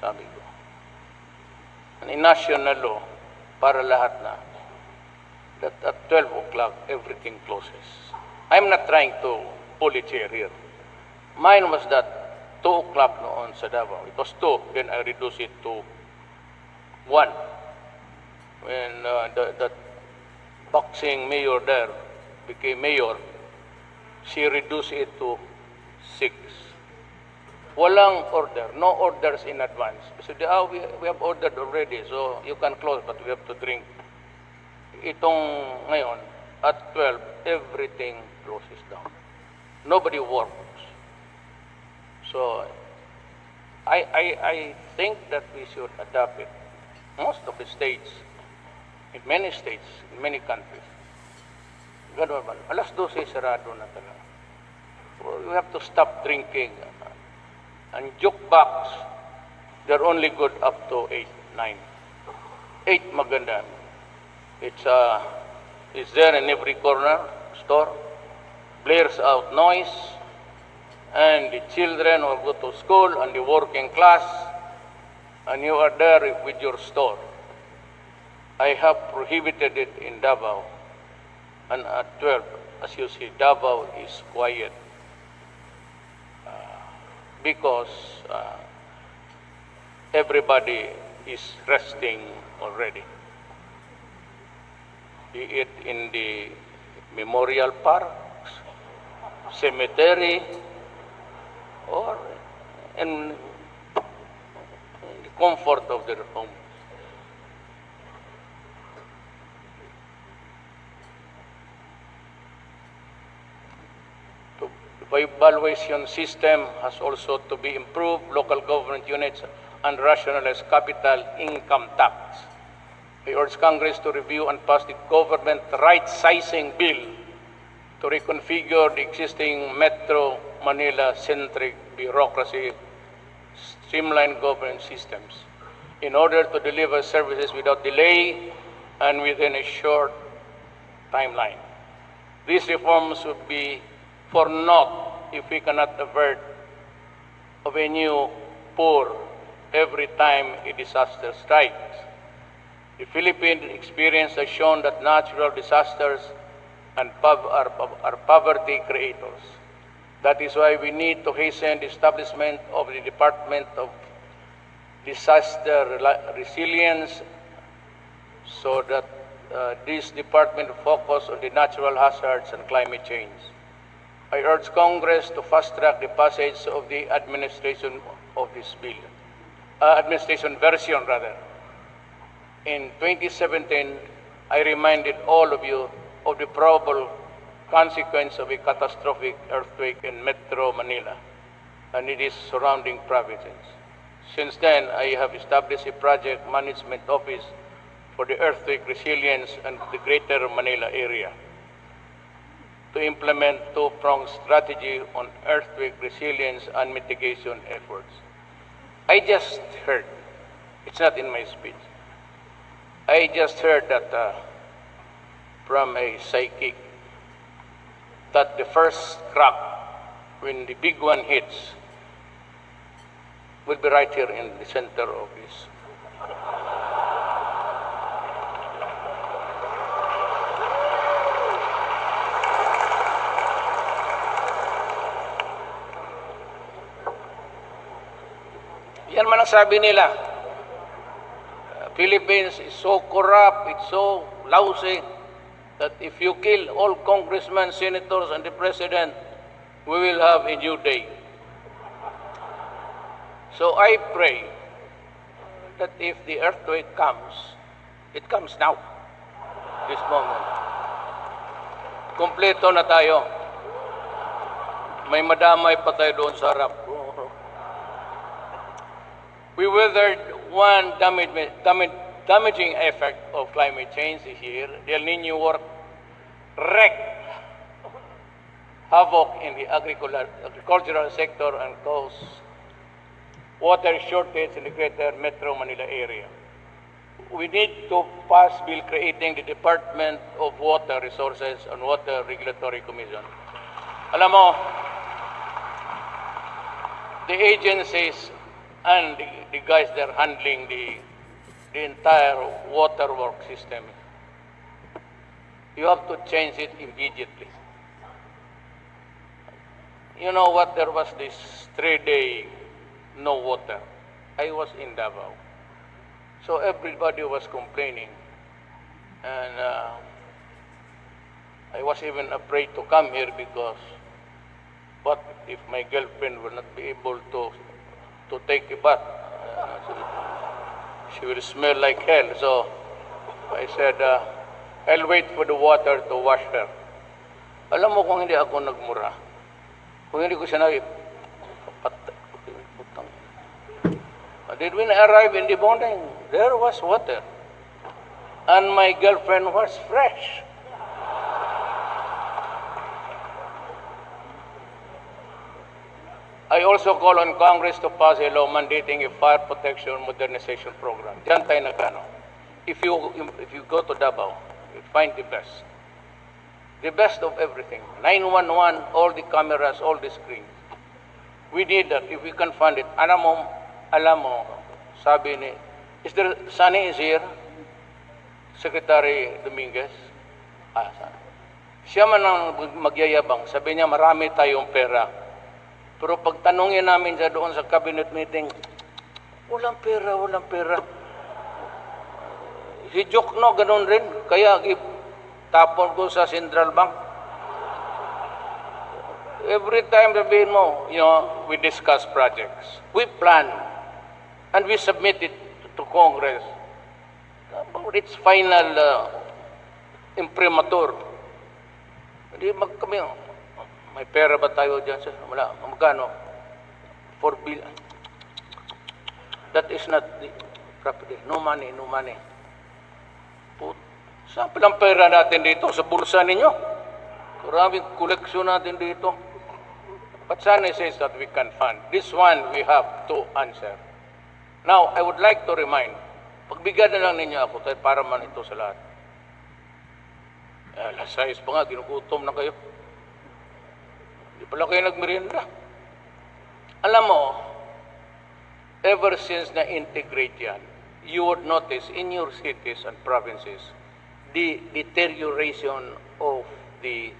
Speaker 2: Sabi ko. And in national law, para lahat na, that at 12 o'clock, everything closes. I'm not trying to pull it here. Mine was that 2 o'clock noon sa Davao. It was 2, then I reduced it to 1. When the boxing mayor there became mayor, she reduced it to 6. Walang order, no orders in advance. So we have ordered already, so you can close, but we have to drink. Itong ngayon, at 12, everything closes down. Nobody works. So I think that we should adopt it. Most of the states, in many states, in many countries, ganun ba? Alas 12, sarado na talaga. We have to stop drinking. And jukebox, they're only good up to 8, 9. 8 maganda. It's there in every corner store, blares out noise, and the children will go to school and the working class, and you are there with your store. I have prohibited it in Davao, and at 12, as you see, Davao is quiet because everybody is resting already. Be it in the memorial parks, cemetery, or in the comfort of their homes. The evaluation system has also to be improved. Local government units and rationalize capital income tax. I urge Congress to review and pass the government right-sizing bill to reconfigure the existing Metro Manila-centric bureaucracy, streamline government systems in order to deliver services without delay and within a short timeline. These reforms would be for naught if we cannot avert of a new poor every time a disaster strikes. The Philippine experience has shown that natural disasters and are poverty creators. That is why we need to hasten the establishment of the Department of Disaster Resilience so that this department focus on the natural hazards and climate change. I urge Congress to fast-track the passage of the administration of this bill, administration version rather. In 2017, I reminded all of you of the probable consequence of a catastrophic earthquake in Metro Manila and its surrounding provinces. Since then, I have established a project management office for the earthquake resilience and the greater Manila area to implement two-pronged strategy on earthquake resilience and mitigation efforts. I just heard, it's not in my speech, I just heard that from a psychic that the first crack when the big one hits will be right here in the center of this. Yan man ang sabi nila. Philippines is so corrupt, it's so lousy, that if you kill all congressmen, senators, and the president, we will have a new day. So I pray that if the earthquake comes, it comes now, this moment. Kompleto na tayo. May madamay pa tayo doon sa harap. We weathered one damaging effect of climate change this year. The El Nino wreaked havoc in the agricultural sector and caused water shortage in the greater Metro Manila area. We need to pass bill creating the Department of Water Resources and Water Regulatory Commission. Alam mo, the agencies and the guys that are handling the entire water work system, you have to change it immediately. You know what, there was this 3-day no water. I was in Davao. So everybody was complaining. And I was even afraid to come here because what if my girlfriend will not be able to take a bath? She will smell like hell. So I said, I'll wait for the water to wash her. Alam mo kung hindi ako nagmura, kung hindi ko sinabi, did when I arrived in the morning, there was water. And my girlfriend was fresh. I also call on Congress to pass a law mandating a fire protection modernization program. Diyan tayo nagkano. If you go to Davao, you find the best. The best of everything. 911, all the cameras, all the screens. We need that if we can fund it. Alam mo, sabi ni, Sunny is here, Secretary Dominguez. Siya man ang magyayabang. Sabi niya, marami tayong pera. Pero pag tanongin namin siya doon sa cabinet meeting, walang pera, walang pera. Si Jokno, ganun rin. Kaya tapon ko sa Central Bank. every time sabihin mo, we discuss projects. We plan and we submit it to Congress. About its final imprimatur. Hindi kami, may pera ba tayo dyan? Wala. Magkano? 4 billion. That is not the property. No money, no money. Saan palang pera natin dito? Sa bulsa ninyo? Maraming koleksyon natin dito. But SONA says that we can fund. This one we have to answer. Now, I would like to remind, pagbigyan na lang ninyo ako para man ito sa lahat. Alas 6 pa nga, ginugutom na kayo. Hindi pala kayo nagmerienda. Alam mo, ever since na-integrate yan, you would notice in your cities and provinces the deterioration of the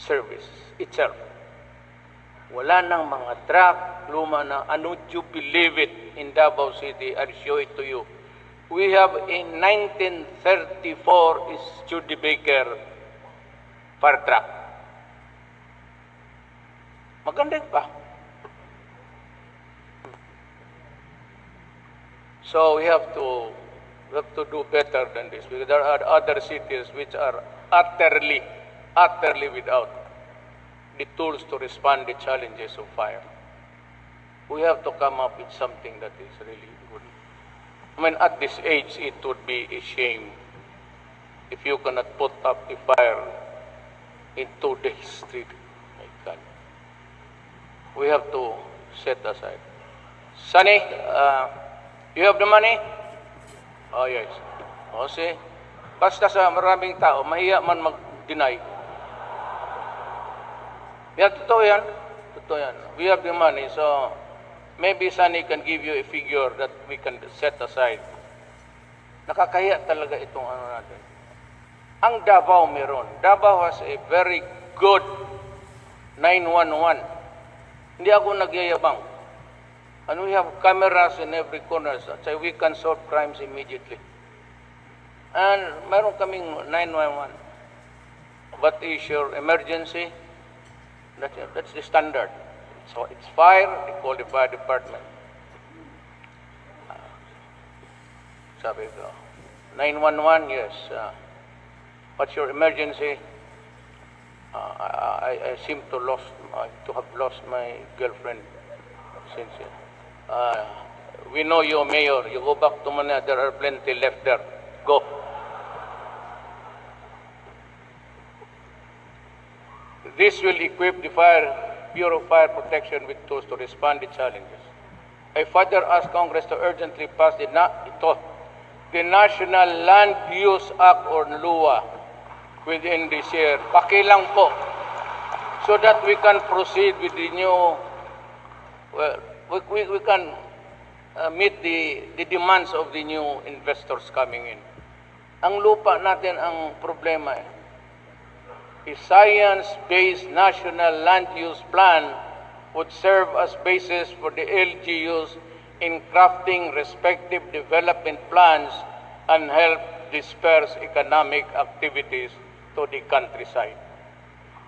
Speaker 2: service itself. Wala nang mga truck, luma na. And would you believe it, in Davao City, I'll show it to you. We have in 1934 is Studebaker fire truck. Maganda pa. So we have to do better than this, because there are other cities which are utterly without the tools to respond to the challenges of fire. We have to come up with something that is really good. I mean, at this age, it would be a shame if you cannot put up a fire in 2 days, 3 days. My God. We have to set aside. Sunny, you have the money? Oh, yes. O, see? Basta sa maraming tao, mahiya man mag-deny. Yeah, totoo yan. Totoo yan. We have the money, so maybe Sunny can give you a figure that we can set aside. Nakakahiya talaga itong ano natin. Ang Davao meron. Davao has a very good 911. Hindi ako nagyayabang. And we have cameras in every corner, so we can solve crimes immediately. And meron kaming 911. What is your emergency? That's the standard. So it's fire, they call the fire department. Sabi ko, 911, yes. What's your emergency? I seem to have lost my girlfriend since. We know you, Mayor. You go back to Manila. There are plenty left there. Go. This will equip the Bureau of Fire Protection with tools to respond to challenges. I further ask Congress to urgently pass the National Land Use Act or LUA within this year. Pakilang po. So that we can proceed with the new, we can meet the demands of the new investors coming in. Ang lupa natin ang problema eh. A science-based national land use plan would serve as basis for the LGUs in crafting respective development plans and help disperse economic activities to the countryside.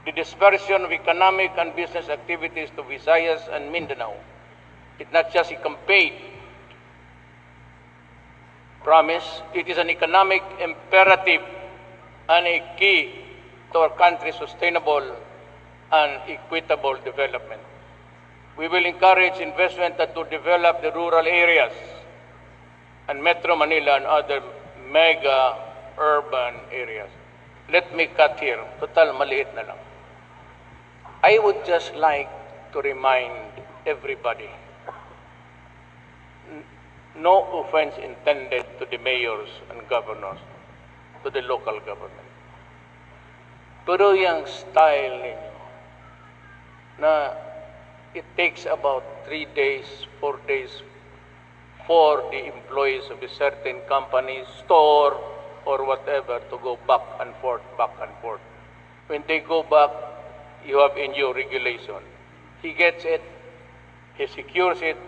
Speaker 2: The dispersion of economic and business activities to Visayas and Mindanao is not just a campaign promise, it is an economic imperative and a key to our country's sustainable and equitable development. We will encourage investment to develop the rural areas and Metro Manila and other mega urban areas. Let me cut here. Total, maliit na lang. I would just like to remind everybody, no offense intended to the mayors and governors, to the local government. Pero yung style ninyo na it takes about 3 days, 4 days for the employees of a certain company, store, or whatever to go back and forth, back and forth. When they go back, you have in your regulation. He gets it, he secures it,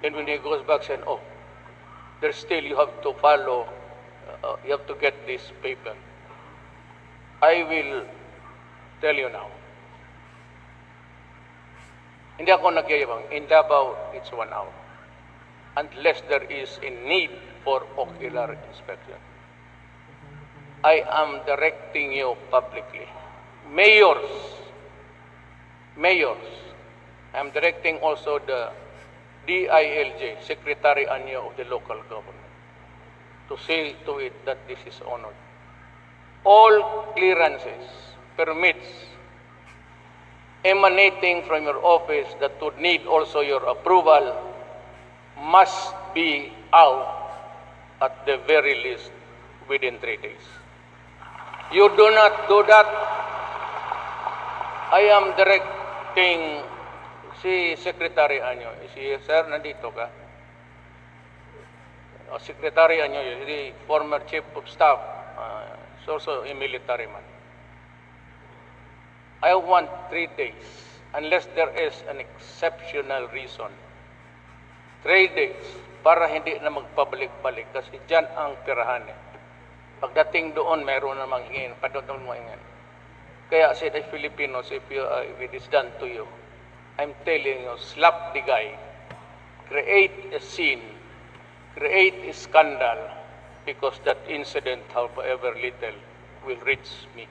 Speaker 2: then when he goes back, saying, oh, there's still, you have to follow, you have to get this paper. I will tell you now, Hindi ako nagyayabang. In Davao, it's 1 hour. Unless there is a need for ocular inspection. I am directing you publicly. Mayors, I am directing also the DILJ, Secretary Anyo of the local government, to see to it that this is honored. All clearances, permits, emanating from your office that would need also your approval must be out at the very least within 3 days. You do not do that, I am directing si Secretary Anyo. Si Sir, nandito ka? Secretary Anyo, the former Chief of Staff, is also a military man. I want 3 days, unless there is an exceptional reason. 3 days, para hindi na magpabalik-balik, kasi dyan ang tirahan eh. Pagdating doon, mayroon namang hingin, padodong mo hingin. Kaya say the Filipinos, if it is done to you, I'm telling you, slap the guy, create a scene, create a scandal, because that incident, however little, will reach me.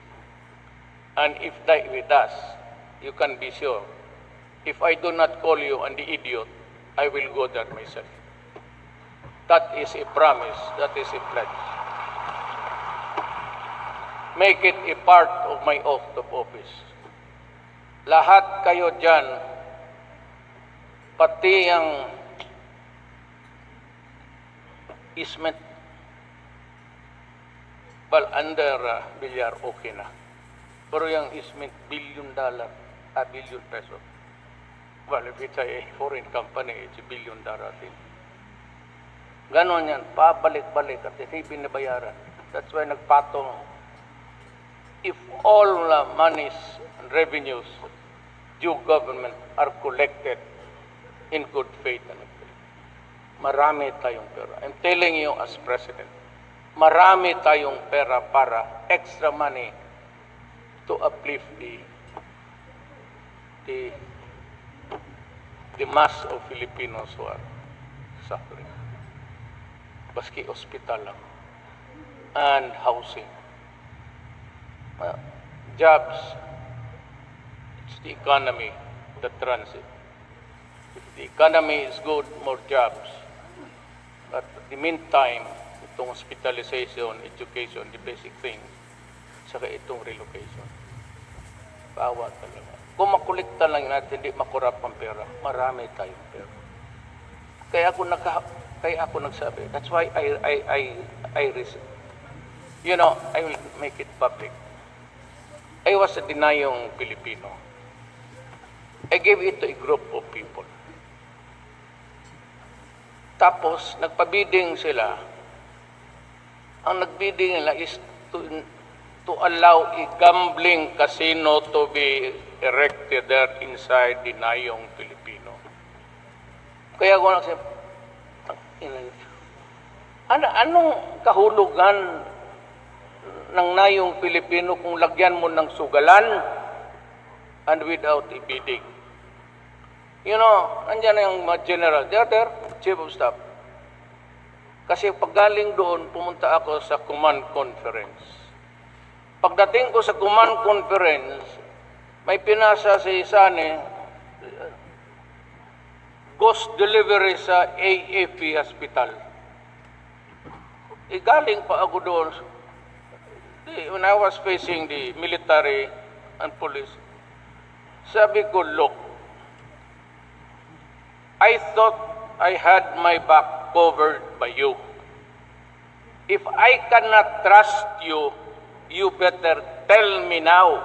Speaker 2: And if that does, you can be sure, if I do not call you an idiot, I will go there myself. That is a promise, that is a pledge. Make it a part of my oath of office. Lahat kayo dyan, pati ang easement, well, under Villar, okay na. Pero yung easement, $1 billion, billion peso. Well, if it's a foreign company, it's $1 billion thing. Ganon yan, pabalik-balik at hindi binabayaran. That's why nagpatong. If all monies and revenues due government are collected in good faith, marami tayong pera. I'm telling you as President, marami tayong pera para extra money to uplift the mass of Filipinos who are suffering. Baski hospital lang. And housing. Jobs, it's the economy that runs it. If the economy is good, more jobs. But in the meantime, itong hospitalization, education, the basic things, saka itong relocation. Bawa talaga. Kung makulikta lang natin, hindi makurap ang pera, marami tayong pera. Kaya ako nagsabi, that's why I you know, I will make it public. I was a denying Filipino. I gave it to a group of people. Tapos, nagpabidding sila. Ang nagbidding nila is to allow a gambling casino to be erected there inside the Nayong Filipino. Kaya ako nagsabi, anong kahulugan ng Nayong Filipino kung lagyan mo ng sugalan and without a bidding? You know, nandiyan na yung mga general, they're there, Chief of Staff. Kasi paggaling doon, pumunta ako sa command conference. Pagdating ko sa command conference, may pinasa si Sane, ghost delivery sa AFP Hospital. Galing pa ako doon. When I was facing the military and police, sabi ko, look, I thought I had my back covered by you. If I cannot trust you, you better tell me now.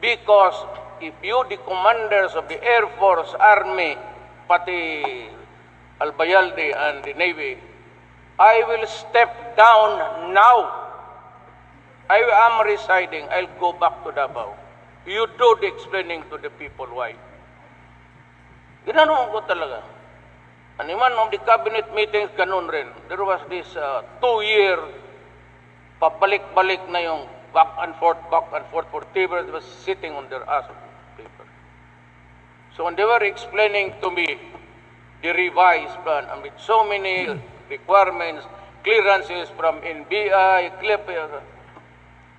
Speaker 2: Because if you, the commanders of the Air Force, Army, pati Albayalde and the Navy, I will step down now. I am residing. I'll go back to Davao. You do the explaining to the people why. Ginanong ko talaga. And even of the cabinet meetings, ganun rin. There was this 2-year, pabalik-balik na yung back and forth for papers was sitting on their ass of paper. So when they were explaining to me the revised plan, and with so many requirements, clearances from NBI,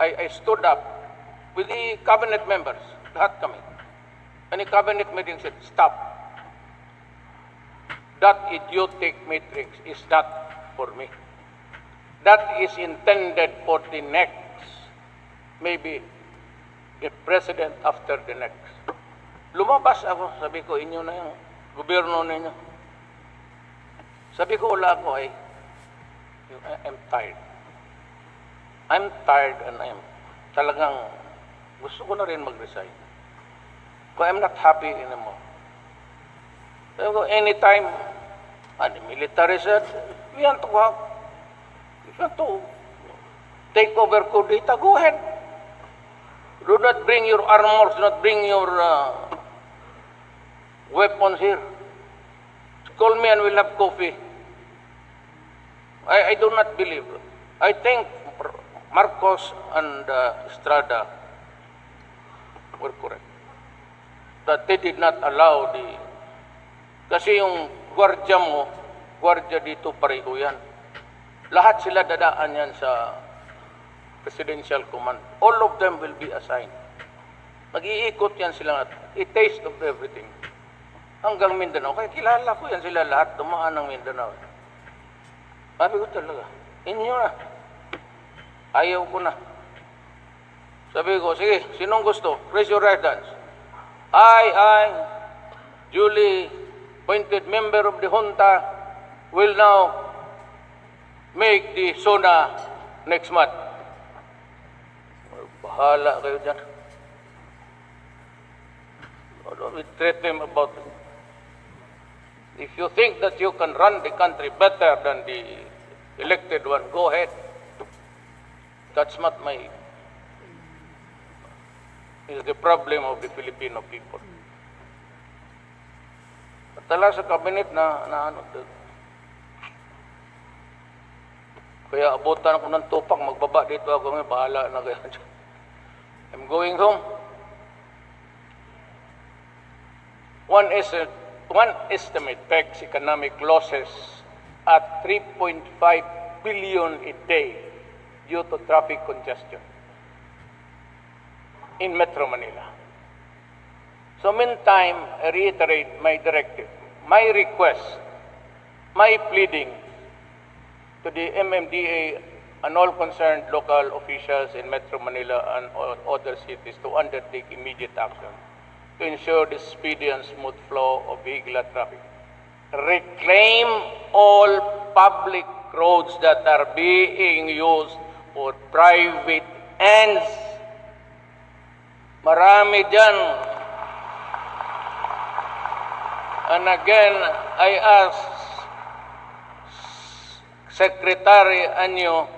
Speaker 2: I stood up with the cabinet members, lahat kami. And the cabinet meeting said, stop. That idiotic matrix is not for me. That is intended for the next, maybe the president after the next. Lumabas ako, sabi ko, inyo na yung gobyerno ninyo. Sabi ko, wala ako I'm tired. I'm tired and talagang gusto ko na rin mag-resign. But I'm not happy anymore. Sabi ko, anytime, the military said, we want to have, if you want to take over Kudita, go ahead. Do not bring your armors, do not bring your weapons here. Call me and we'll have coffee. I do not believe. I think Marcos and Estrada were correct. That they did not allow kasi yung gwardiya dito pareho yan. Lahat sila dadaan yan sa presidential command. All of them will be assigned. Mag-iikot yan sila. A taste of everything. Hanggang Mindanao. Kaya kilala ko yan sila lahat. Dumaan ng Mindanao. Sabi ko talaga, inyo na. Ayaw ko na. Sabi ko, sige, sinong gusto? Raise your right hands. I, duly appointed member of the junta, will now make the SONA next month. Bahala kayo dyan. Don't we threat them about it. If you think that you can run the country better than the elected one, go ahead. That's not is the problem of the Filipino people. At talaga sa cabinet kaya abutan ako ng tupak, magbaba dito ako ngayon, bahala na kayo. I'm going home. One estimate pegs economic losses at 3.5 billion a day due to traffic congestion in Metro Manila. So meantime, I reiterate my directive, my request, my pleading to the MMDA and all concerned local officials in Metro Manila and other cities to undertake immediate action to ensure the speedy and smooth flow of vehicular traffic. Reclaim all public roads that are being used for private ends. Marami dyan. And again, I ask Secretary Anyo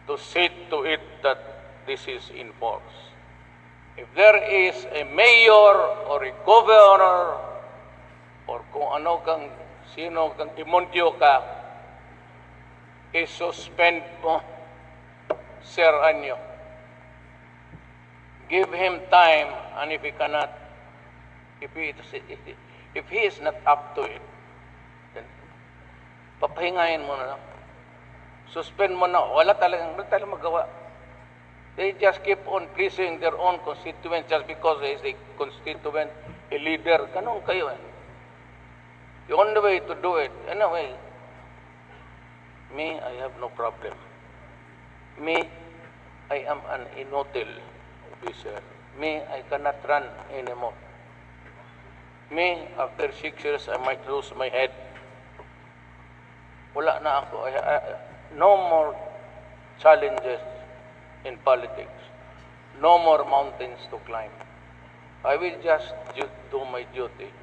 Speaker 2: to see to it that this is enforced. If there is a mayor or a governor or kung ano sino kang demonyo ka, i-suspend mo, Sir Anyo. Give him time, and if he cannot, if he is not up to it, then papahingayin mo na lang. Suspend mo na. Wala talagang magawa. They just keep on pleasing their own constituents just because he is a constituent, a leader. Ganun kayo eh. The only way to do it, anyway, me, I have no problem. Me, I am an inhotel officer. Me, I cannot run anymore. Me, after 6 years, I might lose my head. Wala na ako. No more challenges in politics. No more mountains to climb. I will just do my duty.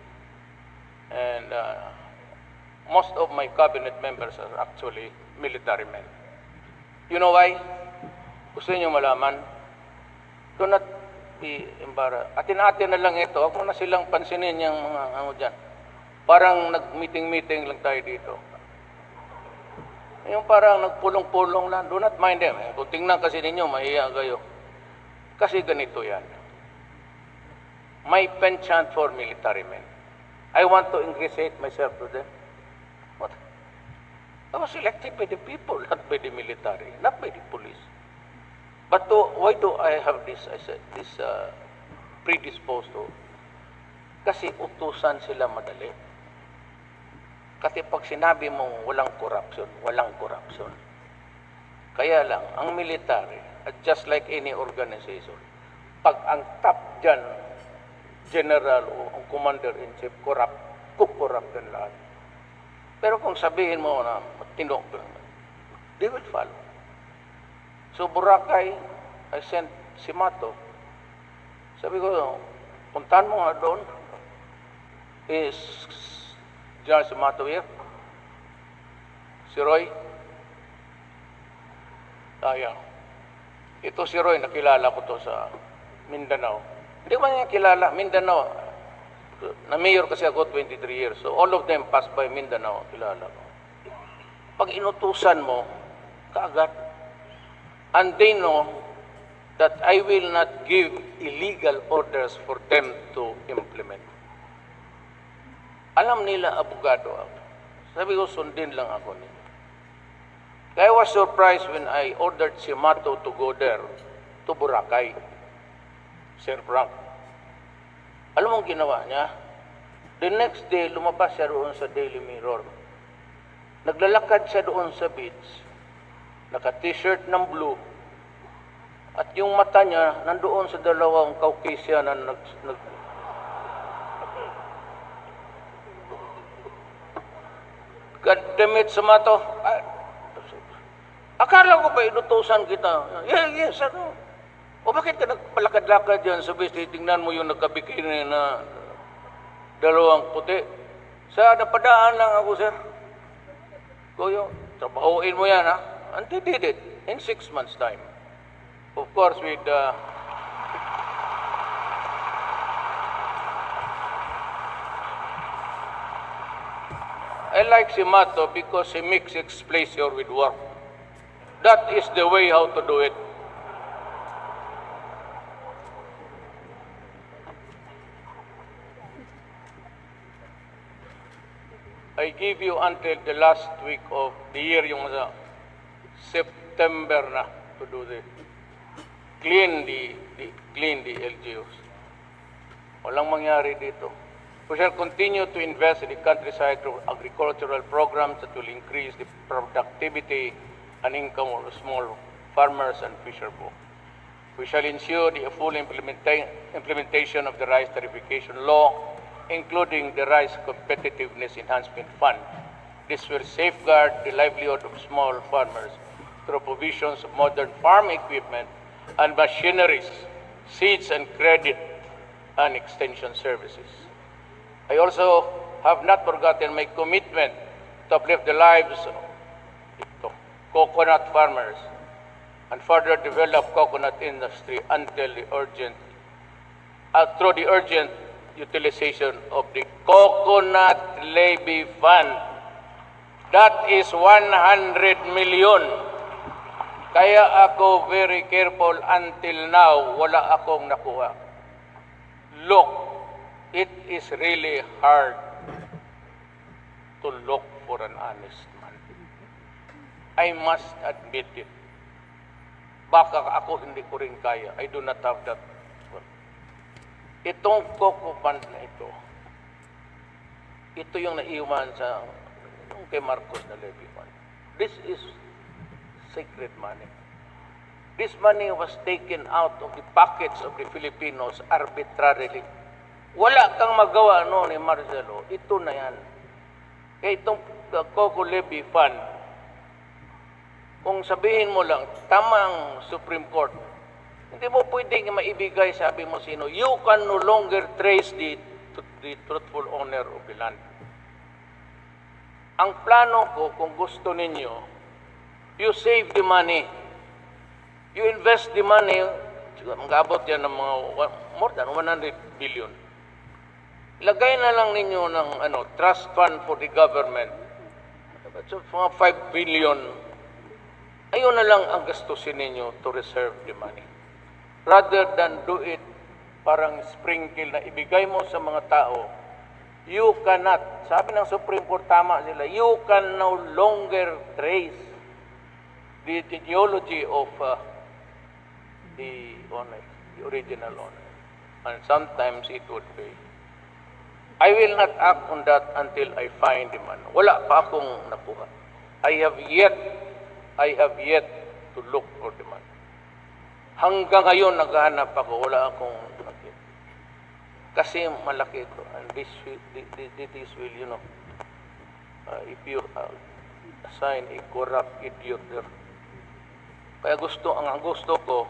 Speaker 2: And most of my cabinet members are actually military men. You know why? Gusto niyo malaman? Do not be embarrassed. Atin-atin na lang ito. Huwag mo na silang pansinin yung mga dyan. Parang nag-meeting-meeting lang tayo dito. Yung parang nagpulong-pulong lang. Do not mind them. Kung tingnan kasi ninyo, mahiya kayo. Kasi ganito yan. my penchant for military men. I want to ingratiate myself to them. What? I was elected by the people, not by the military, not by the police. But why do I have this, I said, this predisposed to? Kasi utusan sila madali. Kasi pag sinabi mong walang corruption, walang corruption. Kaya lang, ang military, just like any organization, pag ang top dyan, general o ang commander-in-chief, corrupt, kukorrupt din lahat. Pero kung sabihin mo na tinok, they will follow. So Boracay, I sent si Mato. Sabi ko, puntahan mo nga doon. Is General si Mato here? Si Roy? Yeah. Ito si Roy, nakilala ko to sa Mindanao. Hindi ko man niya kilala, Mindanao. Na-mayor kasi ako 23 years. So all of them passed by Mindanao, kilala ko. Pag inutusan mo, kaagad. And they know that I will not give illegal orders for them to implement. Alam nila, abogado ako. Sabi ko, sundin lang ako nila. I was surprised when I ordered si Mato to go there, to Boracay. Sir Frank. Alam mong ginawa niya? The next day, lumabas siya doon sa Daily Mirror. Naglalakad siya doon sa beach. Naka-t-shirt ng blue. At yung mata niya, nandoon sa dalawang Caucasian na Goddammit sa Mato. Akala ko ba inutusan kita? Yes, ano? O bakit ka nagpalakad-lakad dyan sa beach? Tingnan mo yung nagkabikini na dalawang puti. Sa napadaan lang ako, sir. Kuya, trabahuin mo yan, ha? And they did it in 6 months' time. Of course, with I like si Mato because he mixes pleasure with work. That is the way how to do it. I give you until the last week of the year, yung September na, to do this. Clean the LGUs. Walang mangyari dito. We shall continue to invest in the countryside through agricultural programs that will increase the productivity and income of small farmers and fisherfolk. We shall ensure the full implementation of the rice tariffication law, including the Rice Competitiveness Enhancement Fund. This will safeguard the livelihood of small farmers through provisions of modern farm equipment and machineries, seeds and credit, and extension services. I also have not forgotten my commitment to uplift the lives of coconut farmers and further develop coconut industry until the through the urgent utilization of the Coconut Levy Fund. That is 100 million. Kaya ako very careful until now, wala akong nakuha. Look, it is really hard to look for an honest man. I must admit it. Baka ako hindi ko rin kaya. I do not have that. Itong Coco Fund na ito yung naiwan sa yung kay Marcos na levy fund. This is secret money. This money was taken out of the pockets of the Filipinos arbitrarily. Wala kang magawa ni Marcelo. Ito na yan. Kaya itong Coco Levy Fund, kung sabihin mo lang, tamang Supreme Court, hindi mo pwedeng maibigay, sabi mo sino, you can no longer trace the truthful owner of the land. Ang plano ko, kung gusto ninyo, you save the money. You invest the money, mag-abot yan ng mga more than 100 billion. Ilagay na lang ninyo ng trust fund for the government. So, mga 5 billion. Ayun na lang ang gastusin ninyo to reserve the money. Rather than do it parang sprinkle na ibigay mo sa mga tao, you cannot, sabi ng Supreme Court, tama sila, you can no longer trace the genealogy of the owner, the original owner. And sometimes it would be. I will not act on that until I find the man. Wala pa akong nakuha. I have yet to look for the man. Hanggang ngayon naghahanap ako, wala akong nakita. Kasi malaki ito. And this will, you know, if you assign a corrupt idiot there. Kaya ang gusto ko,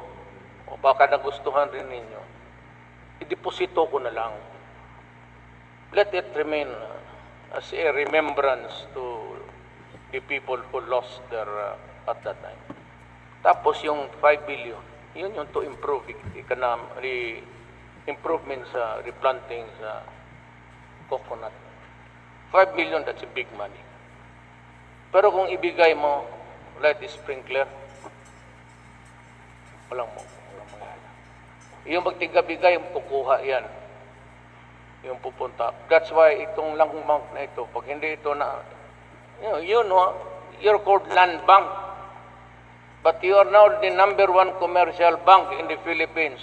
Speaker 2: o baka nagustuhan rin ninyo, ideposito ko na lang. Let it remain as a remembrance to the people who lost their at that time. Tapos yung 5 billion, yun yung to improve the improvement sa replanting sa coconut. 5 million, that's a big money. Pero kung ibigay mo, let it sprinkler, walang mangyayari. Yung magtigabigay, kukuha yan. Yung pupunta. That's why itong langbank na ito, pag hindi ito na, you're called land bank. But you are now the #1 commercial bank in the Philippines.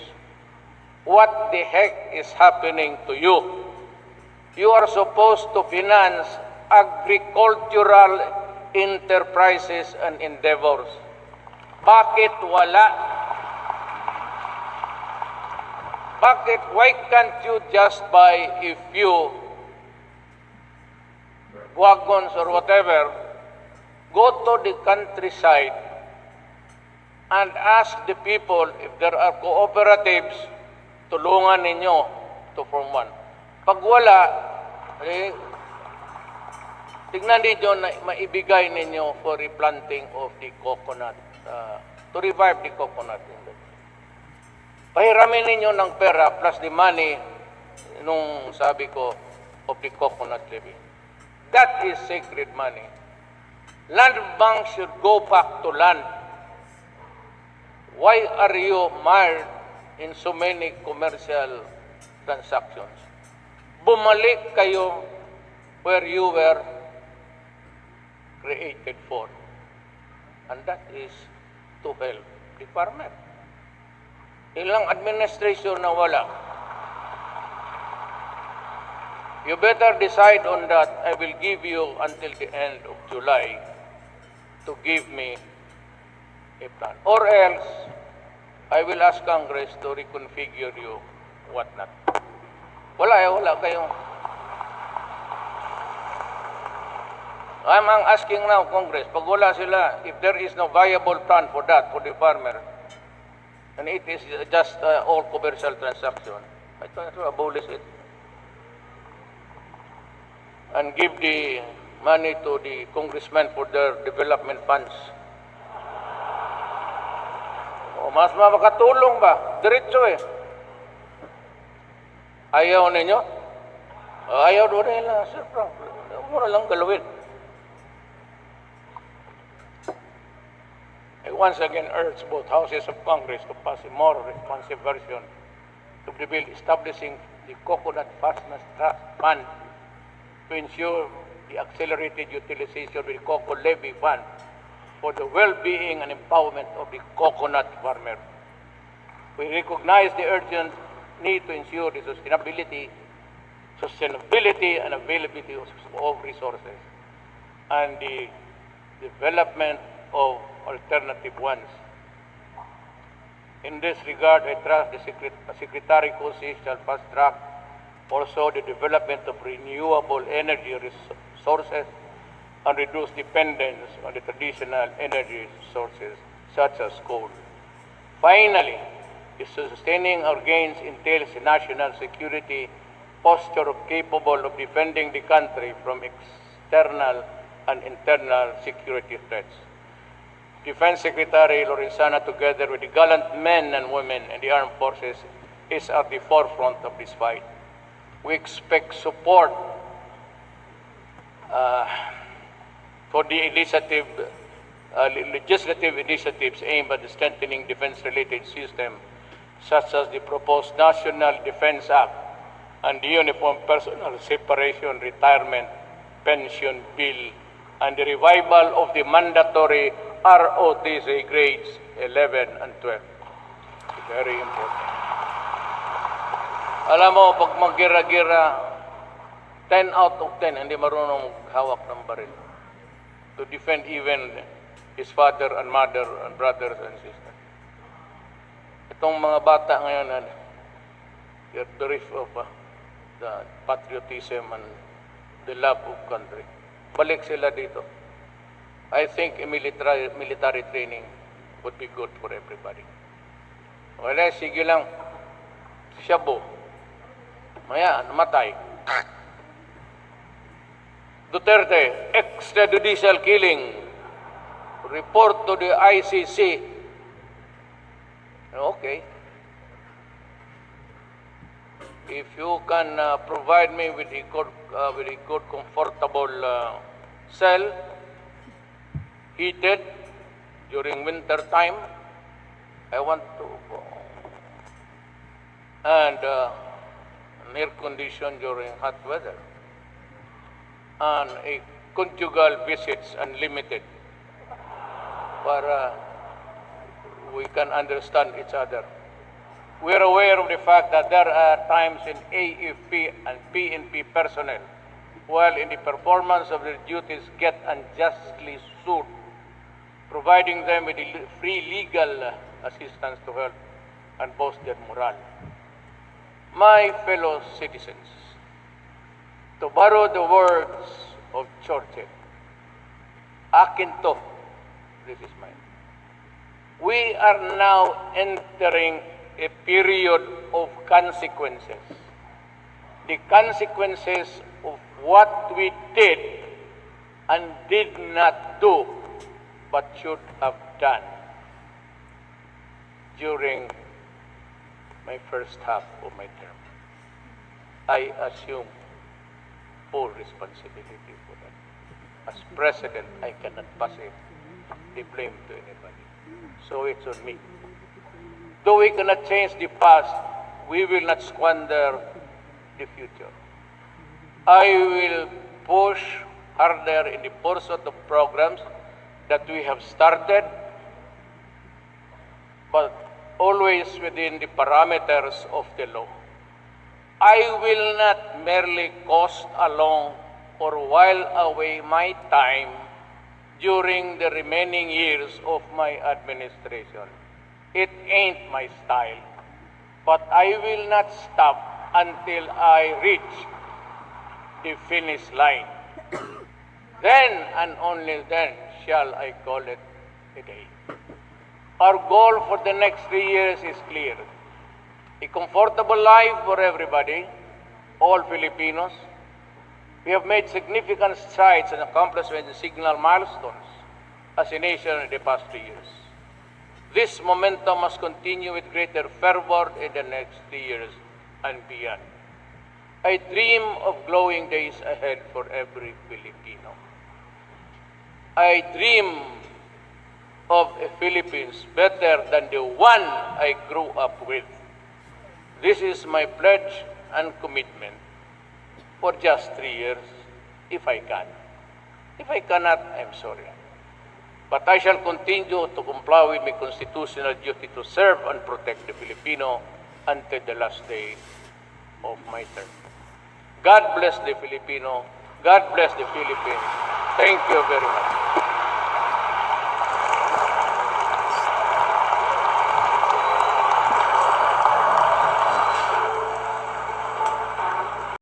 Speaker 2: What the heck is happening to you? You are supposed to finance agricultural enterprises and endeavors. Bakit wala? Bakit? Why can't you just buy a few wagons or whatever, go to the countryside and ask the people if there are cooperatives, tulungan ninyo to form one. Pag wala, tignan ninyo na maibigay ninyo for replanting of the coconut, to revive the coconut industry. Pahiramin ninyo ng pera plus the money nung sabi ko of the coconut levy. That is sacred money. Land bank should go back to land. Why are you mired in so many commercial transactions? Bumalik kayo where you were created for. And that is to help the farmer. Ilang administration na wala. You better decide on that. I will give you until the end of July to give me a plan. Or else, I will ask Congress to reconfigure you whatnot. Wala kayong... I'm asking now, Congress, pag wala sila, if there is no viable plan for that, for the farmer, and it is just all commercial transaction, I try to abolish it and give the money to the congressmen for their development funds. O mas makatulong ba? Diretso eh. Ayaw ninyo? Ayaw doon nila, Sir Frank. Mura lang galawin. I once again urge both houses of Congress to pass a more responsive version of the bill establishing the Coconut Farmers Trust Fund to ensure the accelerated utilization of the Coco Levy Fund for the well-being and empowerment of the coconut farmer. We recognize the urgent need to ensure the sustainability and availability of resources and the development of alternative ones. In this regard, I trust the Secretary Kusi shall fast track also the development of renewable energy sources and reduce dependence on the traditional energy sources such as coal. Finally, sustaining our gains entails a national security posture capable of defending the country from external and internal security threats. Defense Secretary Lorenzana, together with the gallant men and women in the armed forces, is at the forefront of this fight. We expect support for the legislative initiatives aimed at strengthening defense-related system such as the proposed National Defense Act and the Uniform Personnel Separation Retirement Pension Bill, and the revival of the mandatory ROTC grades 11 and 12. Very important. Alam mo, pag maggira-gira, 10 out of 10 hindi marunong hawak ng baril to defend even his father and mother and brothers and sisters. Itong mga bata ngayon, they're bereft of the patriotism and the love of country. Balik sila dito. I think a military training would be good for everybody. Wala, sige lang. Shabu. Maya, namatay. Duterte, extrajudicial killing. Report to the ICC. Okay. If you can provide me with a good comfortable cell, heated during winter time, I want to go. And air condition during hot weather. And a conjugal visits unlimited para we can understand each other. We are aware of the fact that there are times in AFP and PNP personnel, while in the performance of their duties, get unjustly sued, providing them with free legal assistance to help and boost their morale. My fellow citizens, to borrow the words of Churchill, akin to, this is mine. We are now entering a period of consequences. The consequences of what we did and did not do, but should have done during my first half of my term. I assume full responsibility for that. As president, I cannot pass the blame to anybody. So it's on me. Though we cannot change the past, we will not squander the future. I will push harder in the pursuit of programs that we have started, but always within the parameters of the law. I will not merely coast along or while away my time during the remaining years of my administration. It ain't my style, but I will not stop until I reach the finish line. Then and only then shall I call it a day. Our goal for the next 3 years is clear. A comfortable life for everybody, all Filipinos. We have made significant strides and accomplishments and signal milestones as a nation in the past 3 years. This momentum must continue with greater fervor in the next 3 years and beyond. I dream of glowing days ahead for every Filipino. I dream of a Philippines better than the one I grew up with. This is my pledge and commitment for just 3 years, if I can. If I cannot, I'm sorry. But I shall continue to comply with my constitutional duty to serve and protect the Filipino until the last day of my term. God bless the Filipino. God bless the Philippines. Thank you very much.